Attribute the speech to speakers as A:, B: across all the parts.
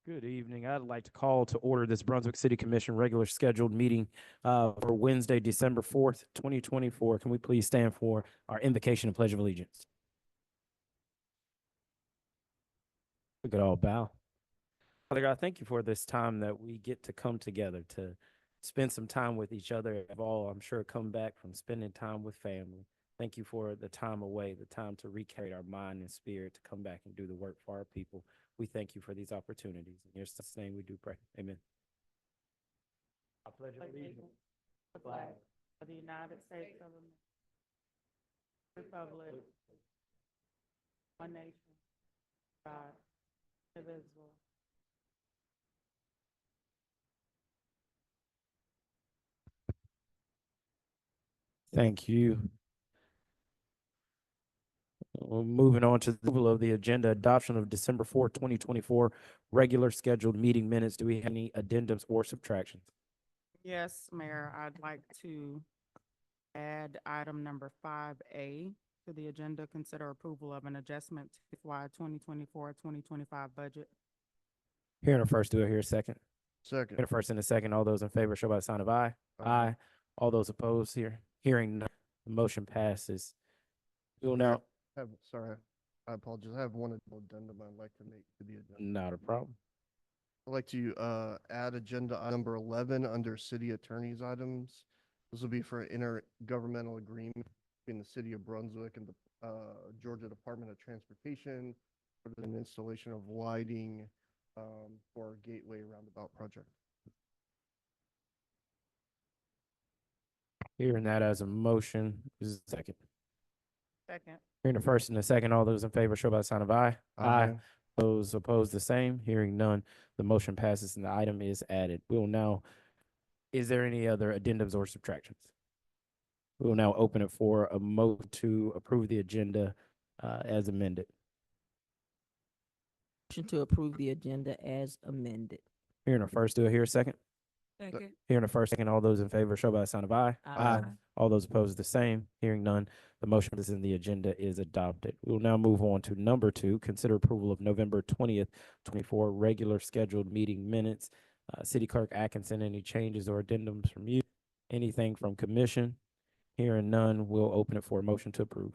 A: Good evening. I'd like to call to order this Brunswick City Commission regular scheduled meeting for Wednesday, December 4th, 2024. Can we please stand for our invocation and pledge of allegiance? We could all bow. Father God, thank you for this time that we get to come together to spend some time with each other. Have all, I'm sure, come back from spending time with family. Thank you for the time away, the time to recreate our mind and spirit to come back and do the work for our people. We thank you for these opportunities. In your son's name we do pray. Amen. I pledge allegiance to
B: The flag of the United States of America, Republic, one nation, God, indivisible.
A: Thank you. Moving on to the approval of the agenda, adoption of December 4th, 2024, regular scheduled meeting minutes. Do we have any addendums or subtractions?
B: Yes, Mayor, I'd like to add item number 5A to the agenda, consider approval of an adjustment to FY 2024-2025 budget.
A: Here in a first, do I hear a second?
C: Second.
A: Here in a first and a second, all those in favor show by the sign of aye. Aye. All those opposed here, hearing none, the motion passes. We will now,
C: Sorry, I apologize. I have one addendum I'd like to make to the agenda.
A: not a problem.
C: I'd like to add agenda item number 11 under city attorney's items. This will be for an intergovernmental agreement between the city of Brunswick and the Georgia Department of Transportation for an installation of lighting for our Gateway Roundabout project.
A: Hearing that as a motion, is a second.
B: Second.
A: Hearing the first and the second, all those in favor show by the sign of aye. Those opposed, the same. Hearing none, the motion passes and the item is added. We will now, is there any other addendums or subtractions? We will now open it for a motion to approve the agenda as amended.
D: Motion to approve the agenda as amended.
A: Hearing a first, do I hear a second?
B: Second.
A: Hearing a first, second, all those in favor show by the sign of aye.
D: Aye.
A: All those opposed, the same. Hearing none, the motion that is in the agenda is adopted. We will now move on to number 2, consider approval of November 20th, 24 regular scheduled meeting minutes. City Clerk Atkinson, any changes or addendums from you? Anything from commission? Hearing none, we'll open it for a motion to approve.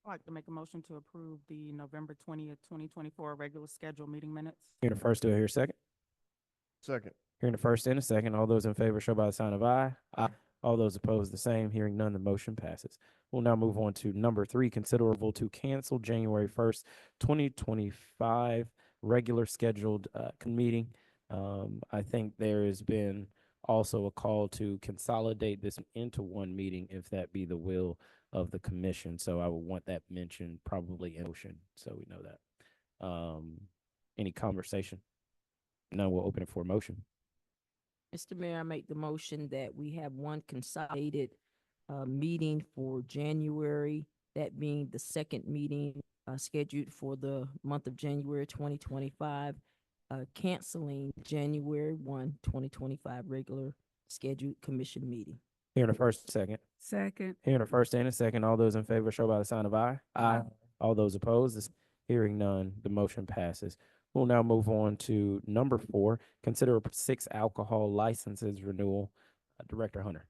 B: I'd like to make a motion to approve the November 20th, 2024 regular scheduled meeting minutes.
A: Hearing a first, do I hear a second?
C: Second.
A: Hearing a first and a second, all those in favor show by the sign of aye. Aye. All those opposed, the same. Hearing none, the motion passes. We'll now move on to number 3, considerable to cancel January 1st, 2025 regular scheduled meeting. I think there has been also a call to consolidate this into one meeting if that be the will of the commission. So I would want that mentioned probably in motion so we know that. Any conversation? No, we'll open it for a motion.
D: Mr. Mayor, I make the motion that we have one consolidated meeting for January, that being the second meeting scheduled for the month of January 2025, canceling January 1, 2025 regular scheduled commission meeting.
A: Hearing a first, second.
B: Second.
A: Hearing a first and a second, all those in favor show by the sign of aye. Aye. All those opposed, hearing none, the motion passes. We'll now move on to number 4, consider 6 alcohol licenses renewal. Director Hunter.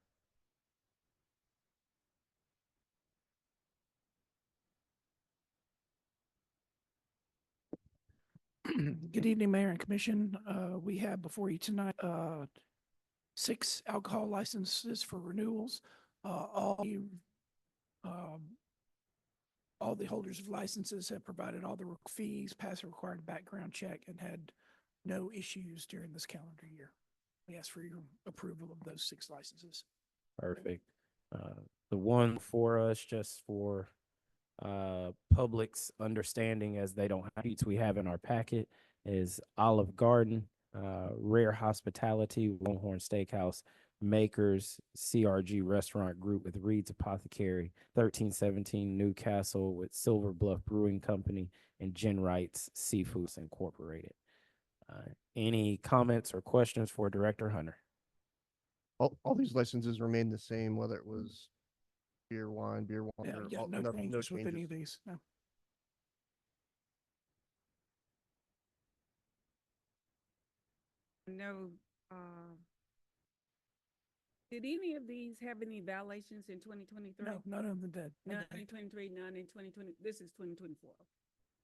E: Good evening, Mayor and Commission. We have before you tonight 6 alcohol licenses for renewals. All the holders of licenses have provided all the fees, passed a required background check, and had no issues during this calendar year. We ask for your approval of those 6 licenses.
A: Perfect. The one for us, just for public's understanding, as they don't have sheets we have in our packet, is Olive Garden, Rare Hospitality, Longhorn Steakhouse, Makers, CRG Restaurant Group with Reed's Apothecary, 1317 Newcastle with Silver Bluff Brewing Company, and Gin Wright's Seafoods Incorporated. Any comments or questions for Director Hunter?
C: All these licenses remain the same, whether it was beer, wine,
E: Yeah, no changes with any of these. No.
F: No, did any of these have any violations in 2023?
E: No, none of them did.
F: None in 2023, none in 2020. This is 2024.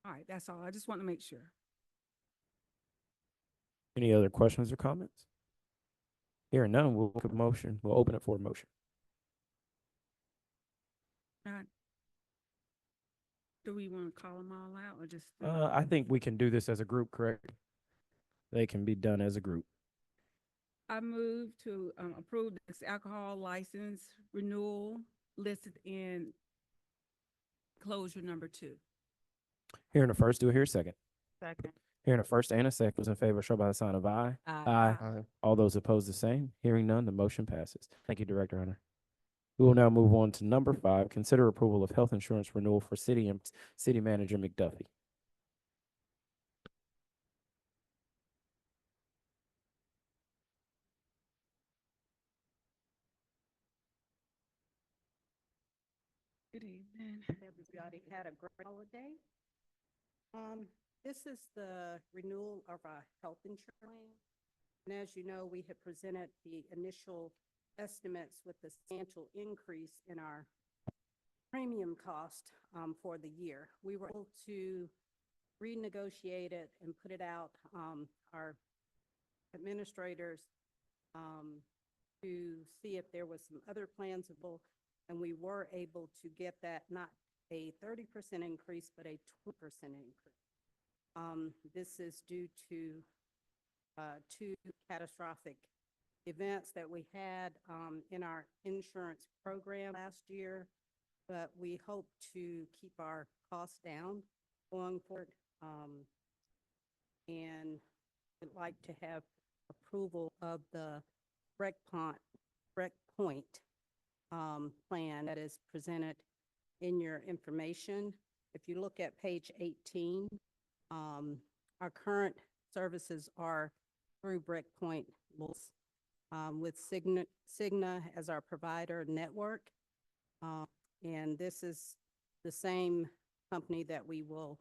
F: All right, that's all. I just want to make sure.
A: Any other questions or comments? Hearing none, we'll look at motion. We'll open it for a motion.
F: Not- Do we want to call them all out or just?
A: I think we can do this as a group, correct? They can be done as a group.
F: I move to approve this alcohol license renewal listed in closure number 2.
A: Hearing the first, do I hear a second?
B: Second.
A: Hearing a first and a second, those in favor, show by the sign of aye.
D: Aye.
C: Aye.
A: All those opposed, the same. Hearing none, the motion passes. Thank you, Director Hunter. We will now move on to number 5, consider approval of health insurance renewal for city and city manager McDuffie.
F: Good evening.
G: Everybody had a great holiday. This is the renewal of our health insurance plan. And as you know, we had presented the initial estimates with the substantial increase in our premium cost for the year. We were able to renegotiate it and put it out, our administrators to see if there was some other plans available. And we were able to get that, not a 30% increase, but a 20% increase. This is due to 2 catastrophic events that we had in our insurance program last year, but we hope to keep our costs down going forward. And would like to have approval of the Breakpoint plan that is presented in your information. If you look at page 18, our current services are through Breakpoint with Cigna as our provider network. And this is the same company that we will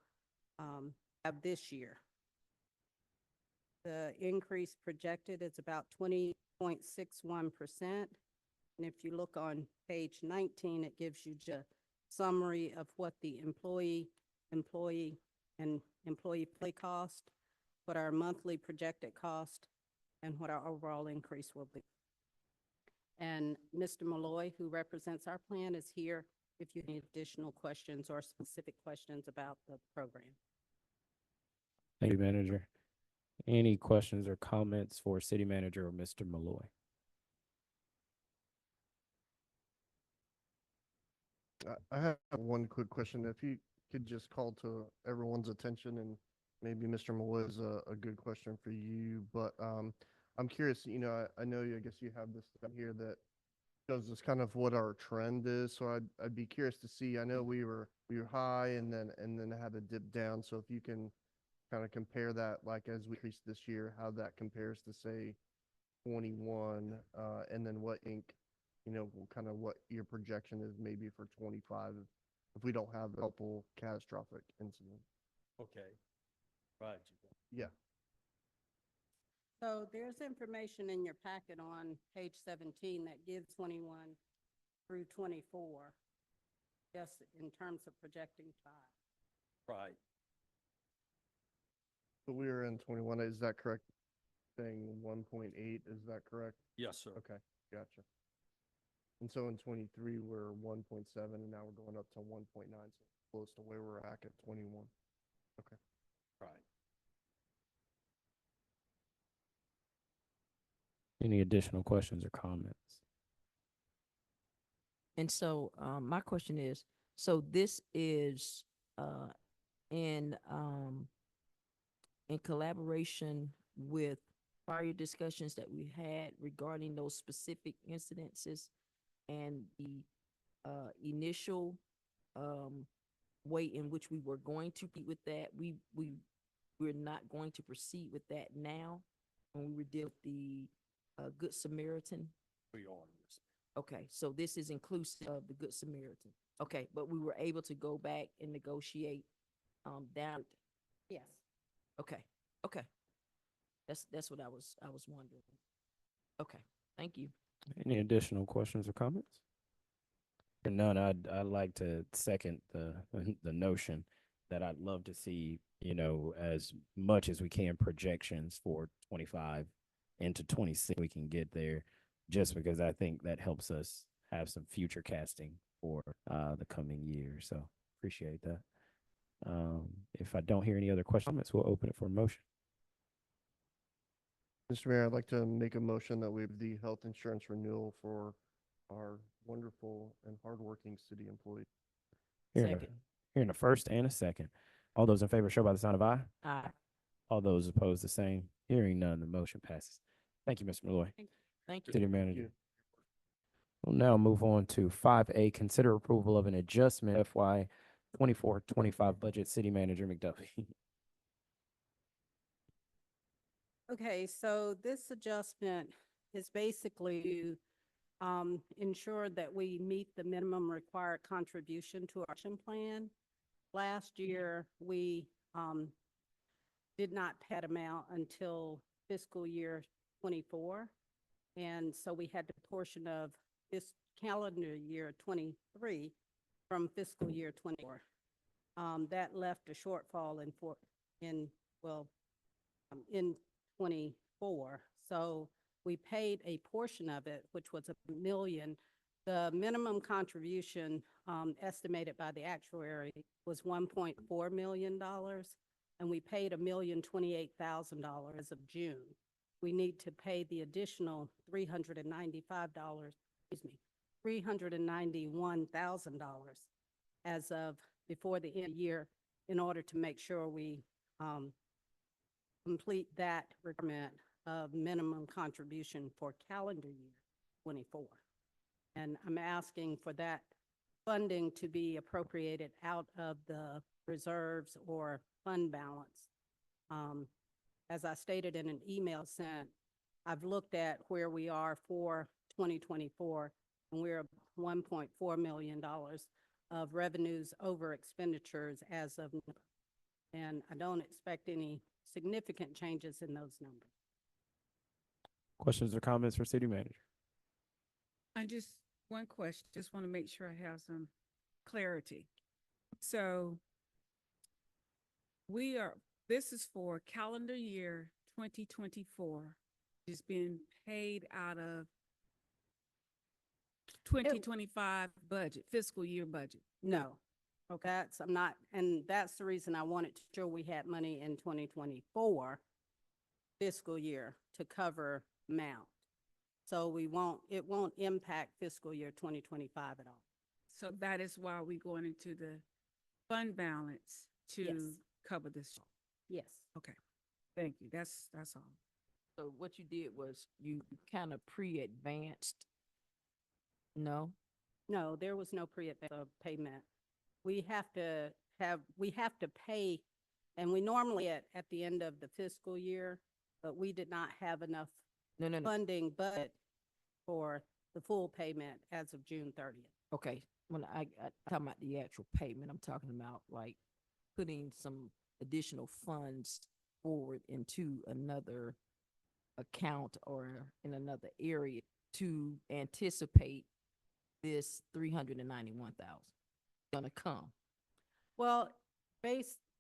G: have this year. The increase projected is about 20.61%. And if you look on page 19, it gives you just a summary of what the employee play cost, what our monthly projected cost, and what our overall increase will be. And Mr. Malloy, who represents our plan, is here if you need additional questions or specific questions about the program.
A: Thank you, Manager. Any questions or comments for City Manager or Mr. Malloy?
C: I have one quick question. If you could just call to everyone's attention, and maybe Mr. Malloy is a good question for you, but I'm curious, I know I guess you have this down here that shows us kind of what our trend is. So I'd be curious to see. I know we were high and then had a dip down. So if you can kind of compare that, like as we increase this year, how that compares to say 21, and then what kind of what your projection is maybe for 25 if we don't have a couple catastrophic incidents.
H: Okay. Right.
C: Yeah.
G: So there's information in your packet on page 17 that gives 21 through 24, just in terms of projecting 5.
H: Right.
C: So we were in 21. Is that correct? Saying 1.8. Is that correct?
H: Yes, sir.
C: Okay. Gotcha. And so in 23, we're 1.7, and now we're going up to 1.9, so close to where we're at 21. Okay.
H: Right.
A: Any additional questions or comments?
D: And so, my question is, so this is, in collaboration with prior discussions that we had regarding those specific incidences and the, initial, way in which we were going to proceed with that. We're not going to proceed with that now when we were dealing with the, Good Samaritan.
H: We are. Yes.
D: Okay, so this is inclusive of the Good Samaritan. Okay, but we were able to go back and negotiate down.
G: Yes.
D: Okay, okay. That's what I was wondering. Okay, thank you.
A: Any additional questions or comments? If none, I'd like to second the the notion that I'd love to see, as much as we can projections for 25 into 26 we can get there, just because I think that helps us have some future casting for the coming year. So appreciate that. If I don't hear any other questions, we'll open it for a motion.
C: Mr. Mayor, I'd like to make a motion that we have the health insurance renewal for our wonderful and hardworking city employees.
A: Hearing a,
D: Second.
A: hearing a first and a second. All those in favor show by the sign of aye.
D: Aye.
A: All those opposed, the same. Hearing none, the motion passes. Thank you, Mr. Malloy.
D: Thank you.
A: City
C: Thank
A: Manager.
C: you.
A: We'll now move on to 5A, consider approval of an adjustment FY 24-25 budget. City Manager McDuffie.
G: Okay, so this adjustment is basically to ensure that we meet the minimum required contribution to our action plan. Last year, we did not pay that amount until fiscal year 24. And so we had to portion of this calendar year 23 from fiscal year 24. That left a shortfall in 24. So we paid a portion of it, which was $1 million. The minimum contribution estimated by the actuary was $1.4 million, and we paid $1,028,000 as of June. We need to pay the additional $391,000 as of before the end of the year in order to make sure we complete that requirement of minimum contribution for calendar year 24. And I'm asking for that funding to be appropriated out of the reserves or fund balance. As I stated in an email sent, I've looked at where we are for 2024, and we're $1.4 million of revenues over expenditures as of November. And I don't expect any significant changes in those numbers.
A: Questions or comments for City Manager?
F: One question, just want to make sure I have some clarity. So this is for calendar year 2024, it's being paid out of 2025 budget, fiscal year budget.
G: No. Okay, and that's the reason I wanted to show we had money in 2024 fiscal year to cover amount. So it won't impact fiscal year 2025 at all.
F: So that is why we're going into the fund balance to
G: Yes.
F: cover this.
G: Yes.
F: Okay, thank you. That's all.
D: So what you did was you kind of pre-advanced. No?
G: No, there was no pre-advance payment. We have to pay, and we normally at the end of the fiscal year, but we did not have enough
D: No.
G: funding budget for the full payment as of June 30th.
D: Okay, when I talking about the actual payment, I'm talking about like putting some additional funds forward into another account or in another area to anticipate this 391,000 gonna come.
G: Well,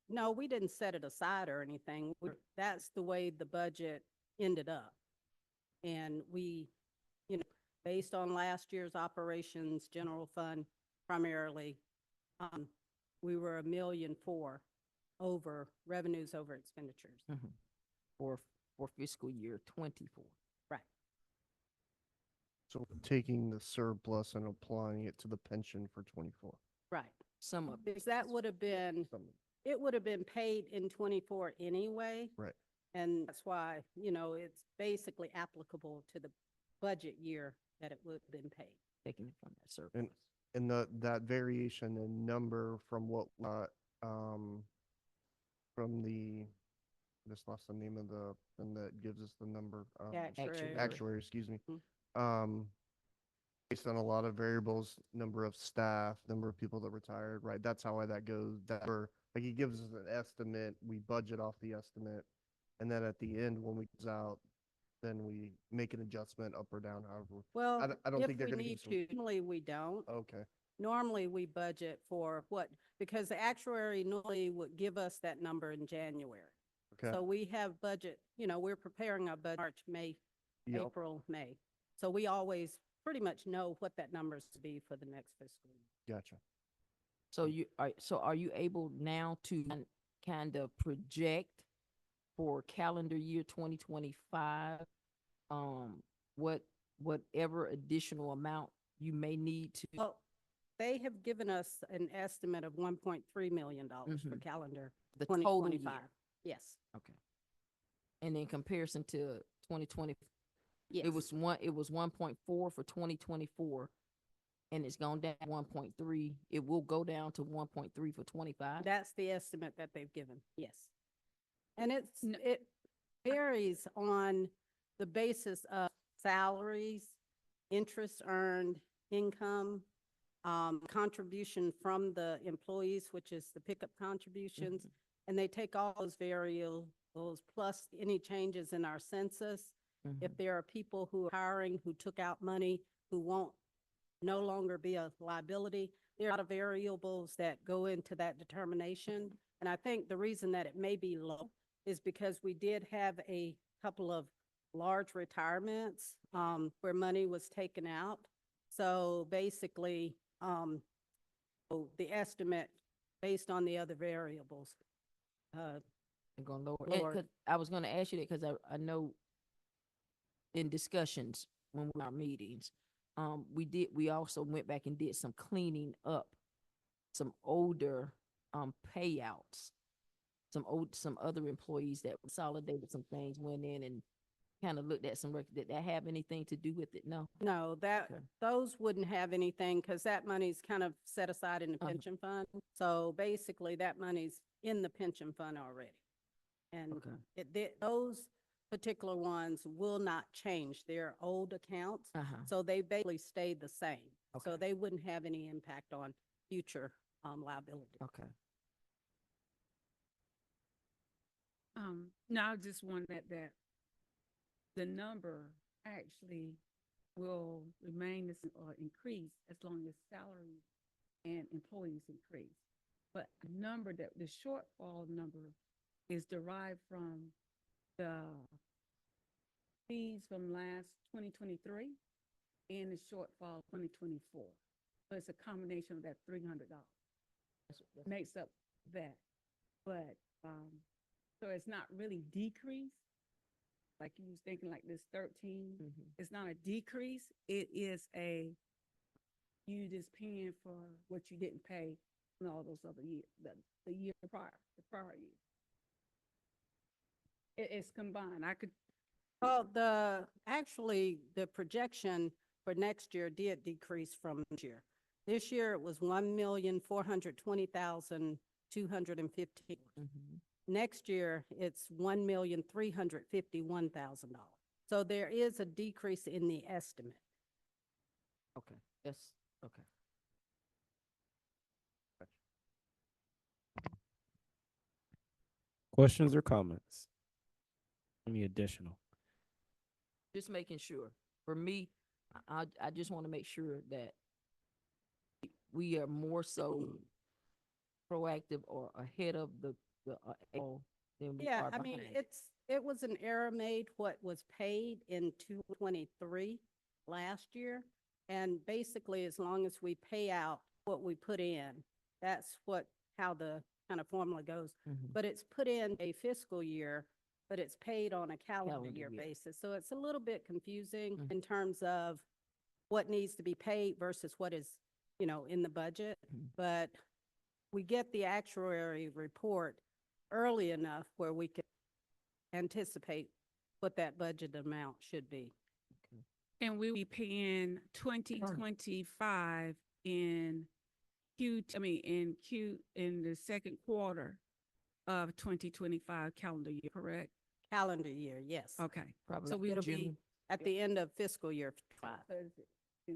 G: no, we didn't set it aside or anything. That's the way the budget ended up. And we, based on last year's operations, general fund primarily, we were $1.4 million over revenues over expenditures.
D: For fiscal year 24.
G: Right.
C: So taking the surplus and applying it to the pension for 24.
G: Right.
D: Some of
G: Because that would have been, it would have been paid in 24 anyway.
C: Right.
G: And that's why, it's basically applicable to the budget year that it would have been paid.
D: taking it from that surplus.
C: And that variation in number from what, from the, just lost the name of the, and that gives us the number.
G: Actuary.
C: Actuary, excuse me.
G: Mhm.
C: Based on a lot of variables, number of staff, number of people that retired, right? That's how that goes. Like he gives us an estimate, we budget off the estimate, And then at the end, when we goes out, then we make an adjustment up or down, however.
G: Well,
C: I don't
G: if
C: think they're
G: we
C: gonna
G: need
C: give
G: to, normally we don't.
C: Okay,
G: Normally, we budget for what, because the actuary normally would give us that number in January.
C: okay.
G: So we have budget, we're preparing our budget March, May,
C: Yep.
G: April, May. So we always pretty much know what that number is to be for the next fiscal year.
C: Gotcha.
D: So are you able now to kind of project for calendar year 2025, whatever additional amount you may need to?
G: Well, they have given us an estimate of $1.3 million for
D: Mhm.
G: calendar
D: The total
G: 2025.
D: year?
G: Yes,
D: Okay. And in comparison to 2020,
G: yes.
D: it was 1.4 for 2024, and it's gone down 1.3. It will go down to 1.3 for 25.
G: That's the estimate that they've given, yes. And
F: No.
G: it varies on the basis of salaries, interest earned, income, contribution from the employees, which is the pickup contributions. And they take all those variables plus any changes in our census. If
D: Mhm.
G: there are people who are hiring, who took out money, who won't no longer be a liability, there are a lot of variables that go into that determination. And I think the reason that it may be low is because we did have a couple of large retirements, where money was taken out. So basically, the estimate based on the other variables,
D: They're gonna lower.
G: Lower.
D: 'Cause I was gonna ask you that because I know in discussions when we were in our meetings, we also went back and did some cleaning up, some older payouts, some other employees that consolidated some things, went in and kind of looked at some records. Did that have anything to do with it? No.
G: no,
D: Okay.
G: those wouldn't have anything because that money's kind of set aside in the
D: Uh-huh.
G: pension fund. So basically, that money's in the pension fund already. And
D: Okay.
G: those particular ones will not change. They're old accounts,
D: Uh-huh.
G: so they basically stay the same. So
D: Okay.
G: they wouldn't have any impact on future liability.
D: Okay.
F: No, I just wanted that the number actually will remain this or increase as long as salaries and employees increase. But the shortfall number is derived from the fees from last 2023 and the shortfall 2024. So it's a combination of that $300 makes up that. But, so it's not really decreased. Like you was thinking like this 13,
D: Mhm.
F: it's not a decrease. It is you just paying for what you didn't pay in all those other years, the year prior, the prior year. It's combined.
G: Well, actually, the projection for next year did decrease from this year. This year, it was 1,420,215.
D: Mhm.
G: Next year, it's $1,351,000. So there is a decrease in the estimate.
D: Okay. That's okay.
A: Questions or comments? Any additional?
D: Just making sure. For me, I just want to make sure that we are more so proactive or ahead of the than we
G: Yeah,
D: are
G: I mean,
D: behind.
G: it was an error made what was paid in 2023 last year. And basically, as long as we pay out what we put in, that's how the kind of formula goes.
D: Mhm.
G: But it's put in a fiscal year, but it's paid on a calendar
D: Calendar
G: year
D: year.
G: basis. So it's a little bit confusing
D: Mhm.
G: in terms of what needs to be paid versus what is, in the budget.
D: Mhm.
G: But we get the actuary report early enough where we can anticipate what that budget amount should be.
F: And we will be paying 2025 in in the second quarter of 2025 calendar year, correct?
G: Calendar year, yes.
F: Okay.
D: Probably
F: So we
G: It'll
F: will
G: be
F: be,
G: at the end of fiscal year 5.
F: Yeah.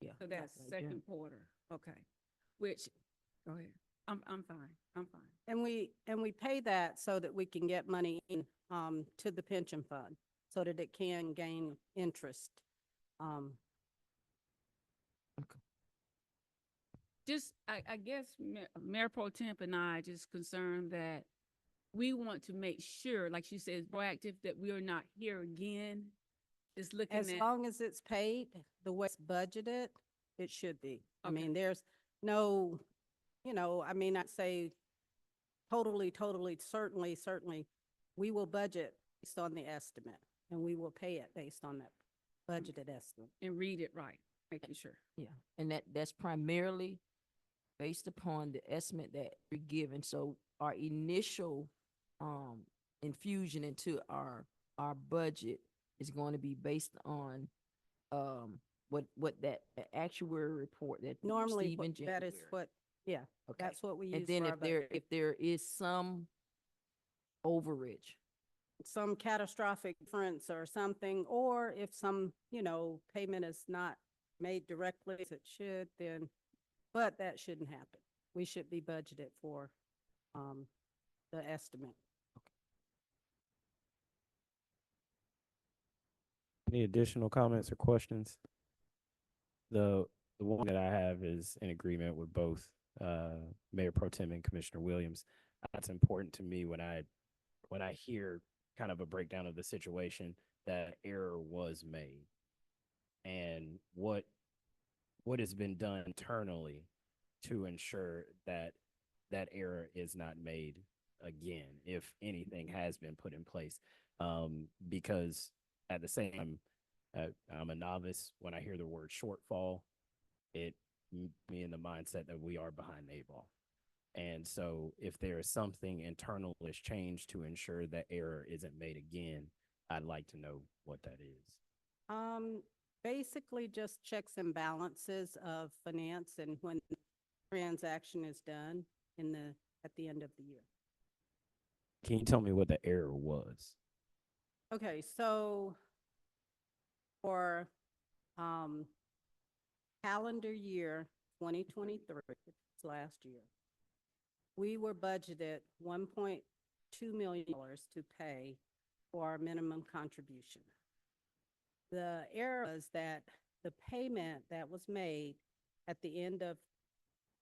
D: Yeah.
F: So that's
D: like
F: second
D: June.
F: quarter, okay. Which, go ahead. I'm fine, I'm fine.
G: And we pay that so that we can get money in, to the pension fund, so that it can gain interest. Um,
F: Just, I guess Mayor Pro Temp and I just concerned that we want to make sure, like she says, proactive, that we are not here again, just looking
G: As
F: at.
G: long as it's paid, the way it's budgeted, it should be. I
F: Okay.
G: mean, there's no, I mean, I'd say totally, certainly, we will budget based on the estimate, and we will pay it based on that budgeted estimate.
F: And read it right, making sure.
D: Yeah, and that's primarily based upon the estimate that we're given. So our initial infusion into our budget is going to be based on what that actuary report that we
G: Normally,
D: receive in
G: that is
D: January.
G: what, yeah,
D: Okay.
G: that's what we use
D: And then
G: for our budget.
D: if there is some overage,
G: Some catastrophic difference or something, or if some, payment is not made directly as it should, then, but that shouldn't happen. We should be budgeted for, the estimate.
A: Any additional comments or questions? The one that I have is in agreement with both Mayor Pro Tem and Commissioner Williams. That's important to me when I hear kind of a breakdown of the situation that error was made, and what has been done internally to ensure that that error is not made again, if anything has been put in place. Because at the same time, I'm a novice. When I hear the word shortfall, it me in the mindset that we are behind the eight ball. And so if there is something internal that's changed to ensure that error isn't made again, I'd like to know what that is.
G: Basically just checks and balances of finance and when transaction is done at the end of the year.
A: Can you tell me what the error was?
G: Okay, so for, calendar year 2023, it's last year, we were budgeted $1.2 million to pay for our minimum contribution. The error was that the payment that was made at the end of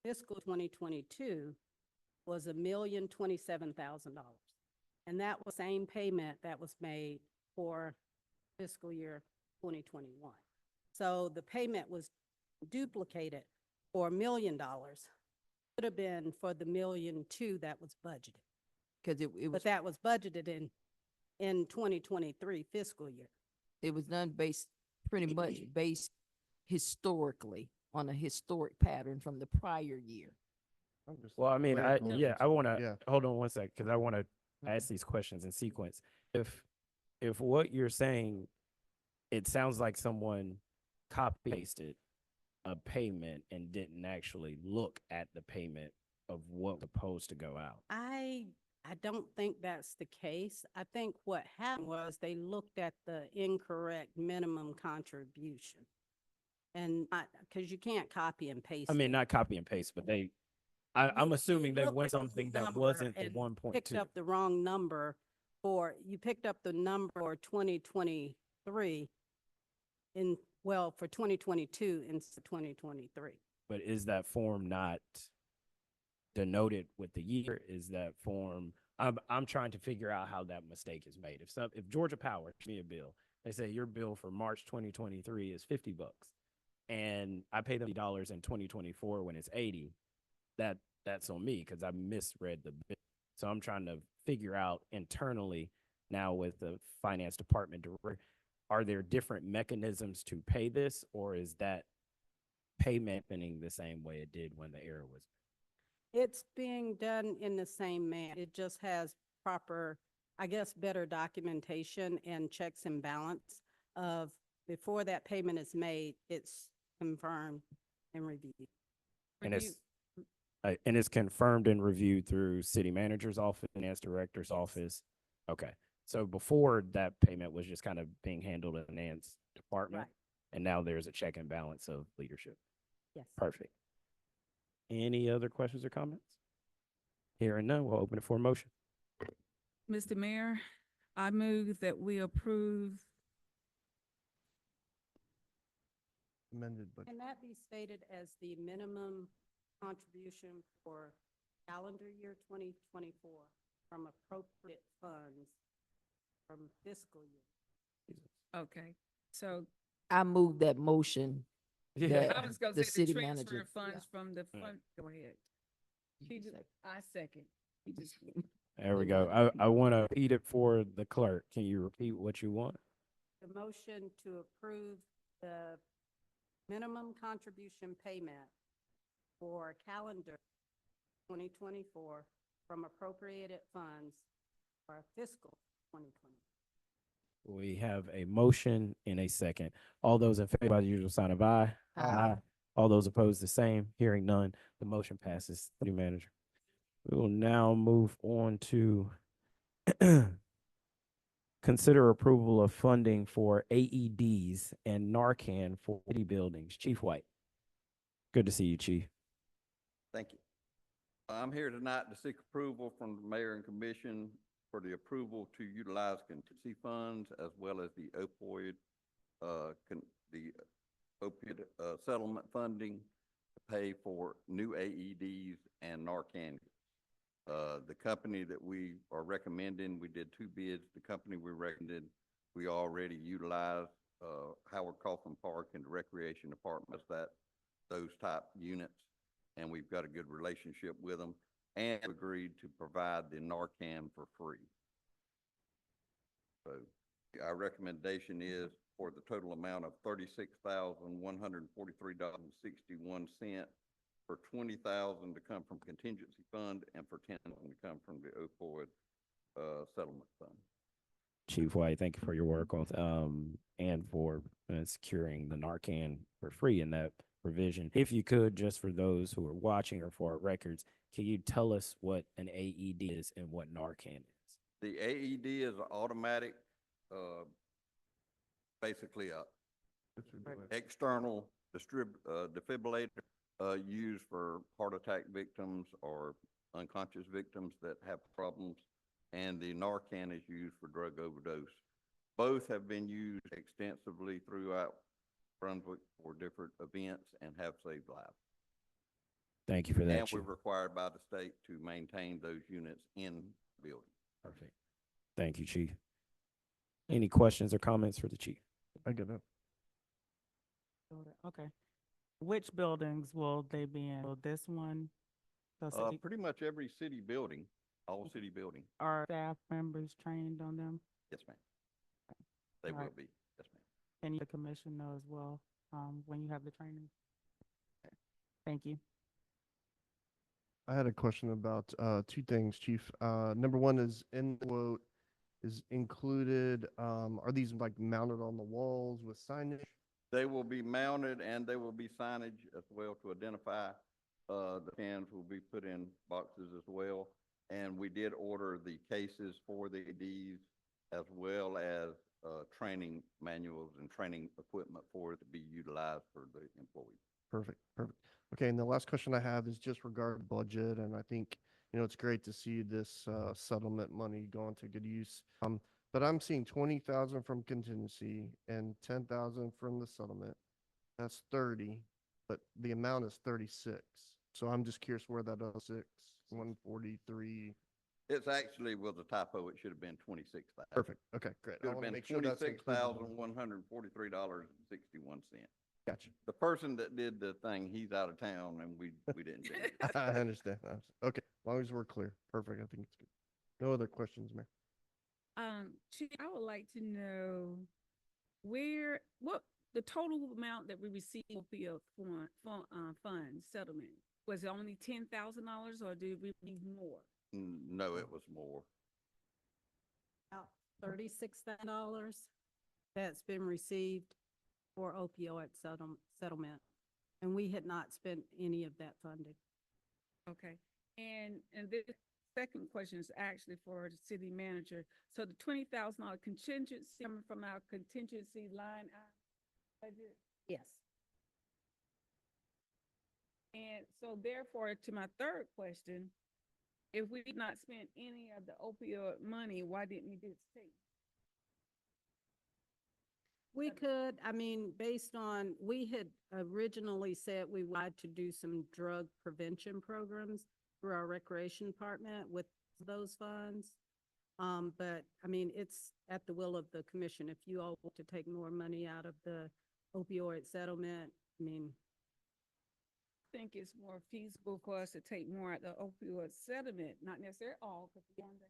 G: fiscal 2022 was $1,027,000. And that was the same payment that was made for fiscal year 2021. So the payment was duplicated for $1 million. Could have been for the $1.2 million that was budgeted,
D: because it was
G: but that was budgeted in 2023 fiscal year.
D: it was done pretty much based historically on a historic pattern from the prior year.
A: Well, I mean,
C: Mayor
A: I want to
C: Yeah.
A: hold on one sec because I want to ask these questions in sequence. If what you're saying, it sounds like someone copy pasted a payment and didn't actually look at the payment of what was supposed to go out.
G: I don't think that's the case. I think what happened was they looked at the incorrect minimum contribution. And because you can't copy and paste.
A: I mean,
G: it.
A: not copy and paste, but I'm
G: You
A: assuming they
G: looked
A: went
G: at the
A: something that
G: number
A: wasn't the
G: and
A: 1.2.
G: Picked up the wrong number you picked up the number for 2023 for 2022 instead of 2023.
A: But is that form not denoted with the year? Is that form? I'm trying to figure out how that mistake is made. If Georgia Power gives me a bill, they say your bill for March 2023 is $50, and I pay them $50 in 2024 when it's 80. That's on me because I misread the bill. So I'm trying to figure out internally now with the finance department, are there different mechanisms to pay this, or is that payment happening the same way it did when the error was?
G: It's being done in the same manner. It just has proper, I guess, better documentation and checks and balance of before that payment is made, it's confirmed and reviewed.
A: And it's confirmed and reviewed through city manager's office, finance director's office. Okay. So before that payment was just kind of being handled in the finance department,
G: Right.
A: and now there's a check and balance of leadership.
G: Yes.
A: Perfect. Any other questions or comments? Hearing none, we'll open it for a motion.
F: Mr. Mayor, I move that we approve.
C: Amended budget.
G: Can that be stated as the minimum contribution for calendar year 2024 from appropriate funds from fiscal year?
F: Okay, so
D: I move that motion.
A: Yeah.
F: I was gonna
D: The
F: say the
D: city
F: transfer
D: manager.
F: of funds
G: Yeah.
F: from the
A: Mm.
F: fund, go ahead. He just,
D: Second.
F: I second. He just,
A: There we go. I want to repeat it for the clerk. Can you repeat what you want?
G: The motion to approve the minimum contribution payment for calendar 2024 from appropriated funds for fiscal 2020.
A: We have a motion and a second. All those in favor by the usual sign of aye.
D: Aye.
A: All those opposed, the same. Hearing none, the motion passes. City manager. We will now move on to consider approval of funding for AEDs and Narcan for city buildings. Chief White. Good to see you, Chief.
I: Thank you. I'm here tonight to seek approval from the mayor and commission for the approval to utilize contingency funds as well as the opioid, settlement funding to pay for new AEDs and Narcan. The company that we are recommending, we did 2 bids. The company we recommended, we already utilized, Howard Coffin Park and the Recreation Department, those type units. And we've got a good relationship with them and agreed to provide the Narcan for free. So our recommendation is for the total amount of $36,143.61, for $20,000 to come from contingency fund and for $10,000 to come from the opioid settlement fund.
A: Chief White, thank you for your work on and for securing the Narcan for free in that provision. If you could, just for those who are watching or for our records, can you tell us what an AED is and what Narcan is?
I: The AED is an automatic, basically a external defibrillator used for heart attack victims or unconscious victims that have problems, and the Narcan is used for drug overdose. Both have been used extensively throughout Brunswick for different events and have saved lives.
A: Thank you for that,
I: And
A: Chief.
I: we're required by the state to maintain those units in the building.
A: Perfect. Thank you, Chief. Any questions or comments for the chief?
C: I get it.
B: Okay. Which buildings will they be in? Will this one? The city,
I: Pretty much every city building, all city building.
B: are staff members trained on them?
I: Yes, ma'am. They will
B: Alright.
I: be. Yes, ma'am.
B: And you, the commission, know as well, when you have the training? Okay. Thank you.
C: I had a question about 2 things, Chief. Number one is in the quote is included, are these like mounted on the walls with signage?
I: They will be mounted and there will be signage as well to identify. The cans will be put in boxes as well. And we did order the cases for the ADs as well as training manuals and training equipment for it to be utilized for the employees.
C: Perfect, perfect. Okay, and the last question I have is just regarding budget, and I think, it's great to see this settlement money going to good use. But I'm seeing 20,000 from contingency and 10,000 from the settlement. That's 30, but the amount is 36. So I'm just curious where that other 143.
I: It's actually was a typo. It should have been 26,000.
C: Perfect. Okay, great. I
I: Should have
C: wanna
I: been
C: make sure that's included.
I: $26,143.61.
C: Gotcha.
I: The person that did the thing, he's out of town and we didn't change it.
C: I understand. Okay, as long as we're clear. Perfect. I think it's good. No other questions, Mayor.
F: Chief, I would like to know what the total amount that we received for fund settlement. Was it only $10,000 or did we need more?
I: No, it was more.
G: About $36,000 that's been received for opioid settlement. And we had not spent any of that funding.
F: Okay, and the second question is actually for the city manager. So the $20,000 contingency coming from our contingency line budget?
G: Yes.
F: And so therefore, to my third question, if we did not spend any of the opioid money, why didn't we do the state?
G: We could, I mean, based on, we had originally said we wanted to do some drug prevention programs through our recreation department with those funds. But I mean, it's at the will of the commission. If you all want to take more money out of the opioid settlement, I mean,
F: Think it's more feasible for us to take more at the opioid settlement, not necessarily all, because we want to,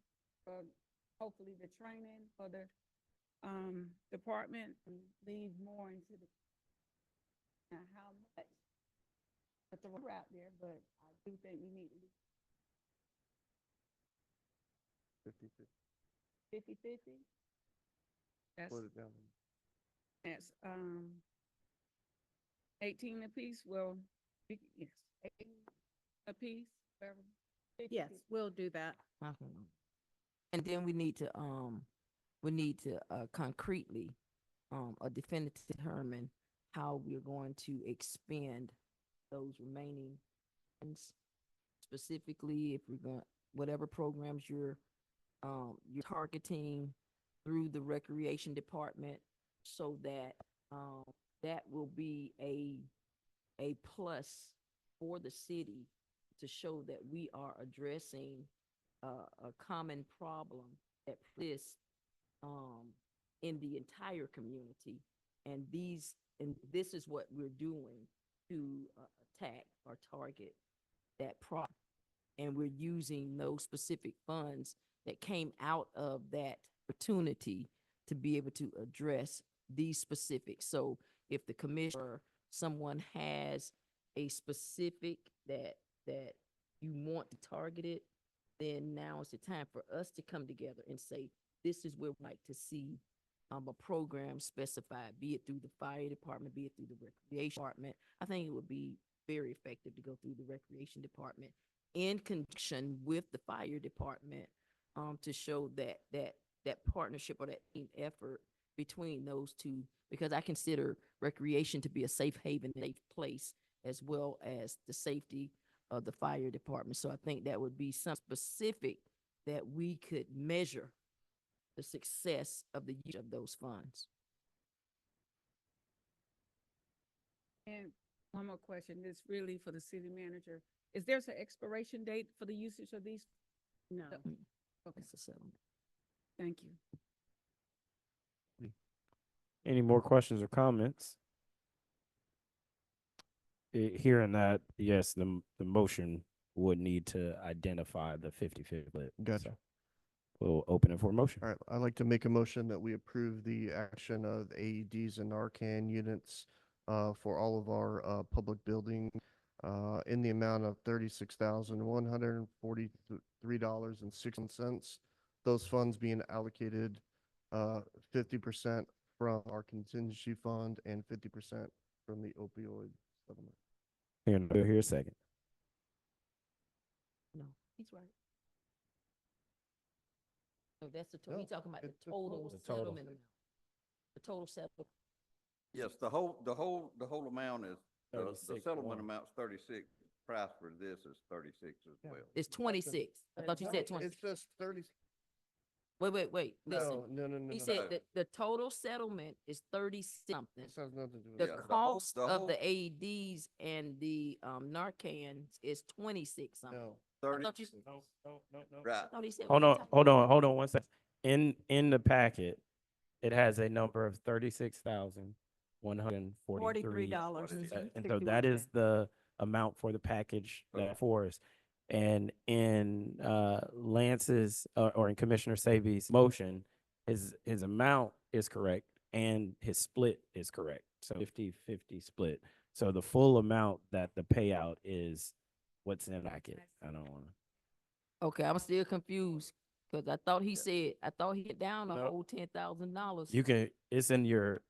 F: hopefully the training for the, department and leave more into the, now how much. But the route there, but I do think we need to be
C: 50/50.
F: 50/50. That's,
C: Split it down.
F: that's, 18 apiece, well, yes, 18 apiece, whatever. 50/50.
G: yes, we'll do that.
D: And then we need to concretely, or definitively determine how we're going to expend those remaining funds. Specifically, if we're going, whatever programs you're targeting through the recreation department, so that, that will be a plus for the city to show that we are addressing a common problem that exists in the entire community. And this is what we're doing to attack or target that problem. And we're using those specific funds that came out of that opportunity to be able to address these specifics. So if the commissioner, someone has a specific that you want to target it, then now is the time for us to come together and say, this is where we'd like to see a program specified, be it through the fire department, be it through the recreation department. I think it would be very effective to go through the recreation department in conjunction with the fire department, to show that partnership or that team effort between those two, because I consider recreation to be a safe haven, safe place, as well as the safety of the fire department. So I think that would be some specific that we could measure the success of the use of those funds.
F: And one more question, this really for the city manager. Is there an expiration date for the usage of these?
G: No.
F: Okay,
D: That's a settlement.
F: thank you.
A: Any more questions or comments? Hearing that, yes, the motion would need to identify the 50/50 split.
C: Gotcha.
A: So we'll open it for a motion.
C: All right, I'd like to make a motion that we approve the action of AEDs and Narcan units for all of our public building in the amount of $36,143.60. Those funds being allocated 50% from our contingency fund and 50% from the opioid settlement.
A: Here a second.
D: No, he's right. So that's the,
C: No,
D: he's talking about the
C: it's the
D: total
C: total.
A: The total.
D: settlement amount. The total settlement.
I: Yes, the whole amount is, the
A: 36,
I: settlement
A: one.
I: amount's 36. Price for this is 36 as
C: Yeah.
I: well.
D: It's 26. I thought you said 20.
C: It says 30.
D: Wait, listen.
C: No.
D: He said that the total settlement is 30 something.
C: This has nothing to do with
D: The
I: Yeah,
C: that.
D: cost
I: the
D: of
I: whole-
D: the AEDs and the Narcans is 26 something.
C: No.
D: I
I: 30,
D: thought you,
A: No.
I: right.
D: I thought he said.
A: Hold on 1 second. In the packet, it has a number of $36,143.
G: $43.
A: And so that is the amount for the package
I: Okay.
A: that for us. And in Lance's or in Commissioner Savy's motion, his amount is correct and his split is correct. So 50/50 split. So the full amount that the payout is what's in the packet. I don't want to.
D: Okay, I'm still confused because I thought he hit down the
A: No.
D: whole $10,000.
A: You can, it's in your,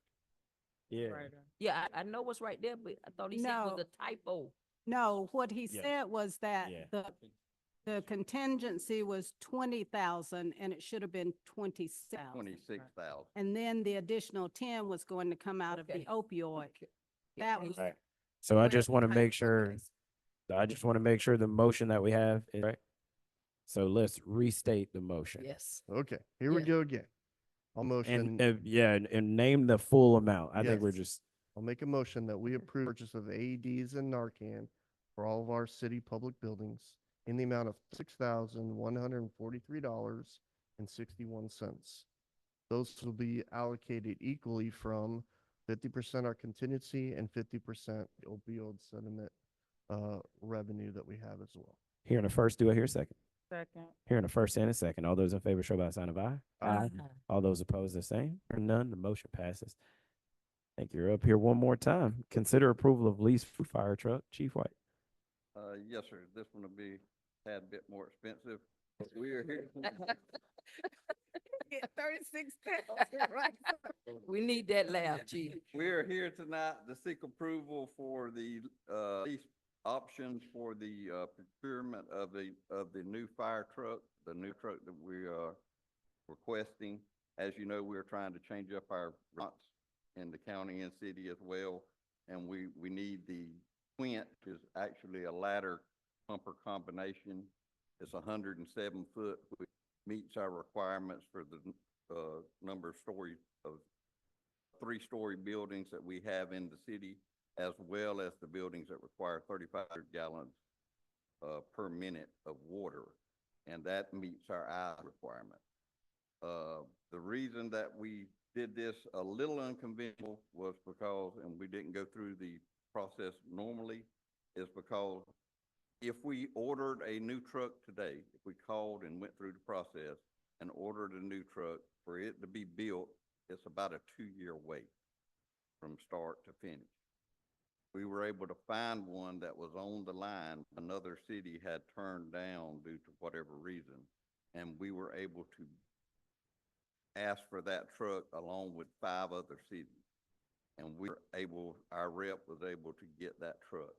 A: yeah.
B: Right.
D: Yeah, I know what's right there, but I thought he said it was
G: No.
D: a typo.
G: No, what he
A: Yeah.
G: said was that
A: Yeah.
G: the contingency was 20,000 and it should have been 27,000.
I: 26,000.
G: And then the additional 10 was going to come out of the
D: Okay.
G: opioid. That was,
A: Right. So I
D: Where
A: just
D: the
A: want to
D: typo
A: make sure,
D: is.
A: the motion that we have is right. So let's restate the motion.
D: Yes.
C: Okay, here we
D: Yeah.
C: go again. I'll motion,
A: Yeah, and name the full amount. I think we're
C: Yes.
A: just,
C: I'll make a motion that we approve purchase of AEDs and Narcan for all of our city public buildings in the amount of $6,143.61. Those will be allocated equally from 50% our contingency and 50% opioid settlement revenue that we have as well.
A: here in the first, do I hear a second?
B: Second.
A: Here in the first and a second. All those in favor show by a sign of aye.
D: Aye.
A: All those opposed, the same. Or none, the motion passes. Thank you. You're up here one more time. Consider approval of lease for fire truck. Chief White.
I: Yes, sir. This one will be a tad bit more expensive. But we are here.
F: Get 36,000, right?
D: We need that laugh, chief.
I: We are here tonight to seek approval for the lease options for the procurement of the new fire truck, the new truck that we are requesting. As you know, we are trying to change up our routes in the county and city as well, and we need the Quint, which is actually a ladder pumper combination. It's 107 foot, which meets our requirements for the number of stories of 3-story buildings that we have in the city, as well as the buildings that require 3,500 gallons per minute of water, and that meets our I requirement. The reason that we did this a little unconventional was because, and we didn't go through the process normally, is because if we ordered a new truck today, if we called and went through the process and ordered a new truck, for it to be built, it's about a 2-year wait from start to finish. We were able to find one that was on the line another city had turned down due to whatever reason, and we were able to ask for that truck along with 5 other cities. And our rep was able to get that truck.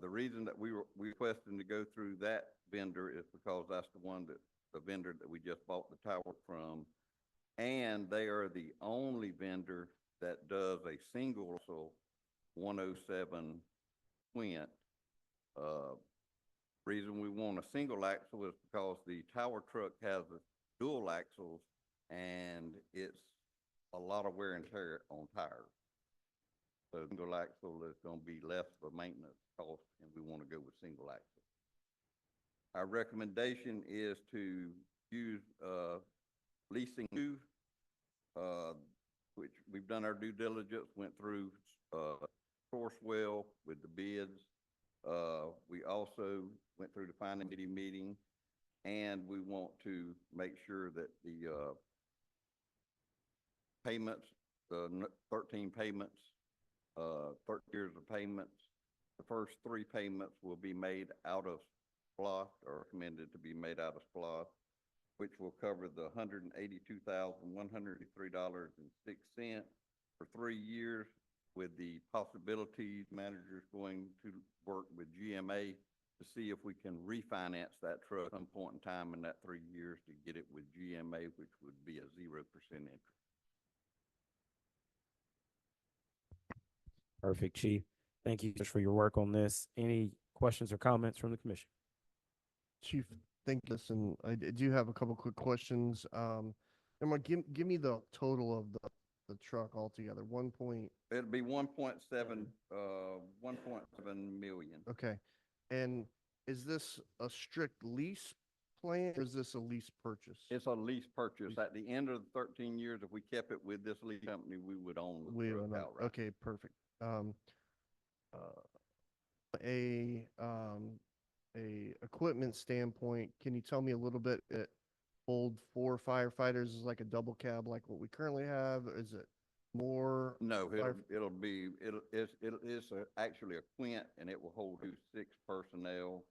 I: The reason that we requesting to go through that vendor is because that's the vendor that we just bought the tower from, and they are the only vendor that does a single axle 107 Quint. Reason we want a single axle is because the tower truck has a dual axles, and it's a lot of wear and tear on tires. So single axle is going to be less of a maintenance cost, and we want to go with single axle. Our recommendation is to use leasing two, which we've done our due diligence, went through Sourcewell with the bids. We also went through the finance committee meeting, and we want to make sure that the payments, the 13 payments, 30 years of payments, the first 3 payments will be made out of SPLOST, or recommended to be made out of SPLOST, which will cover the $182,103.06 for 3 years, with the possibility managers going to work with GMA to see if we can refinance that truck at some point in time in that 3 years to get it with GMA, which would be a 0% interest.
A: Perfect, Chief. Thank you for your work on this. Any questions or comments from the commission?
C: Chief, thank you. Listen, I do have a couple quick questions. Emma, give me the total of the truck altogether.
I: It'll be 1.7 million.
C: Okay. And is this a strict lease plan, or is this a lease purchase?
I: It's a lease purchase. At the end of the 13 years, if we kept it with this lease company, we would own the
C: We
I: truck
C: don't know.
I: outright.
C: Okay, perfect. A equipment standpoint, can you tell me a little bit? It hold 4 firefighters is like a double cab, like what we currently have? Is it more?
I: No, it's actually a Quint, and it will hold 6 personnel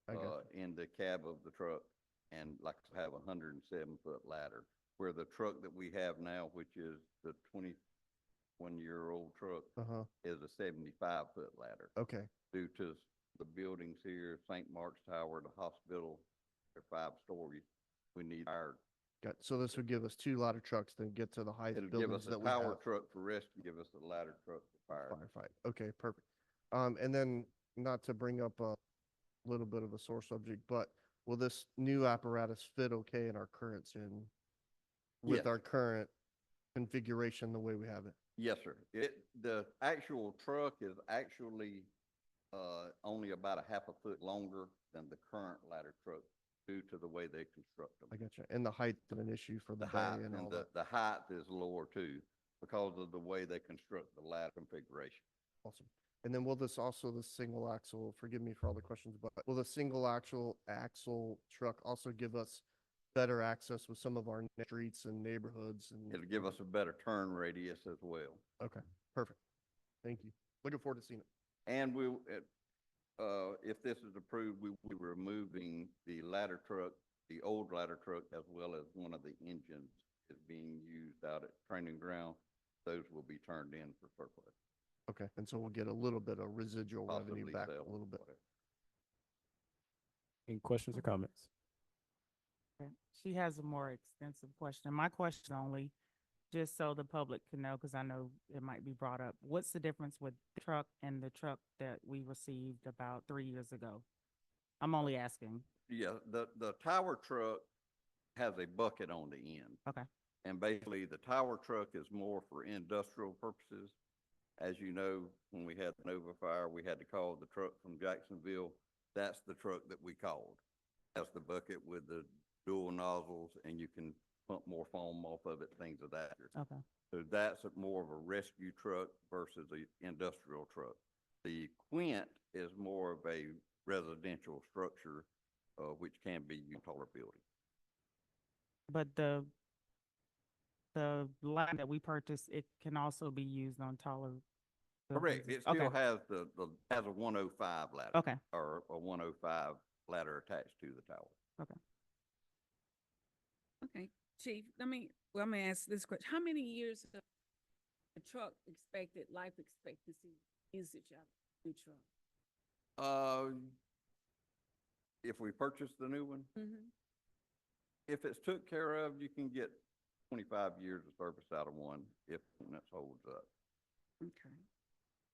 C: I got
I: in the cab of the truck, and like I have a 107-foot ladder. Where the truck that we have now, which is the 21-year-old truck, is a 75-foot ladder.
C: Okay.
I: Due to the buildings here, St. Mark's Tower, the hospital, they're 5 stories. We need our.
C: So this would give us 2 ladder trucks to get to the highest
I: It'll give us
C: buildings
I: a
C: that we have.
I: power truck for rescue, give us a ladder truck for fire.
C: Firefight. Okay, perfect. And then not to bring up a little bit of a sore subject, but will this new apparatus fit okay in our current in with
I: Yes.
C: our current configuration the way we have it?
I: Yes, sir. The actual truck is actually, only about a half a foot longer than the current ladder truck due to the way they construct them.
C: I got you. And the height is an issue for the
I: The
C: bay
I: height,
C: and all
I: and
C: that.
I: the height is lower too, because of the way they construct the ladder configuration.
C: Awesome. And then will this also, the single axle, forgive me for all the questions, but will the single axle truck also give us better access with some of our streets and neighborhoods and?
I: It'll give us a better turn radius as well.
C: Okay, perfect. Thank you. Looking forward to seeing it.
I: And if this is approved, we will be removing the ladder truck, the old ladder truck, as well as one of the engines is being used out at training ground. Those will be turned in for surplus.
C: Okay, and so we'll get a little bit of residual revenue
I: Possibly
C: back,
I: sell,
C: a little bit.
I: whatever.
A: Any questions or comments?
B: Okay. She has a more extensive question. My question only, just so the public can know, because I know it might be brought up. What's the difference with the truck and the truck that we received about 3 years ago? I'm only asking.
I: Yeah, the tower truck has a bucket on the end.
B: Okay.
I: And basically, the tower truck is more for industrial purposes. As you know, when we had the Nova fire, we had to call the truck from Jacksonville. That's the truck that we called. That's the bucket with the dual nozzles, and you can pump more foam off of it, things of that nature.
B: Okay.
I: So that's more of a rescue truck versus a industrial truck. The Quint is more of a residential structure, which can be used in taller building.
B: But the line that we purchased, it can also be used on taller.
I: Correct.
B: buildings.
I: It still
B: Okay.
I: has has a 105 ladder.
B: Okay.
I: Or a 105 ladder attached to the tower.
F: Okay, Chief, let me ask this question. How many years of the truck expected life expectancy usage of the new truck?
I: If we purchase the new one,
F: Mm-hmm.
I: if it's took care of, you can get 25 years of service out of one if that holds up.
F: Okay.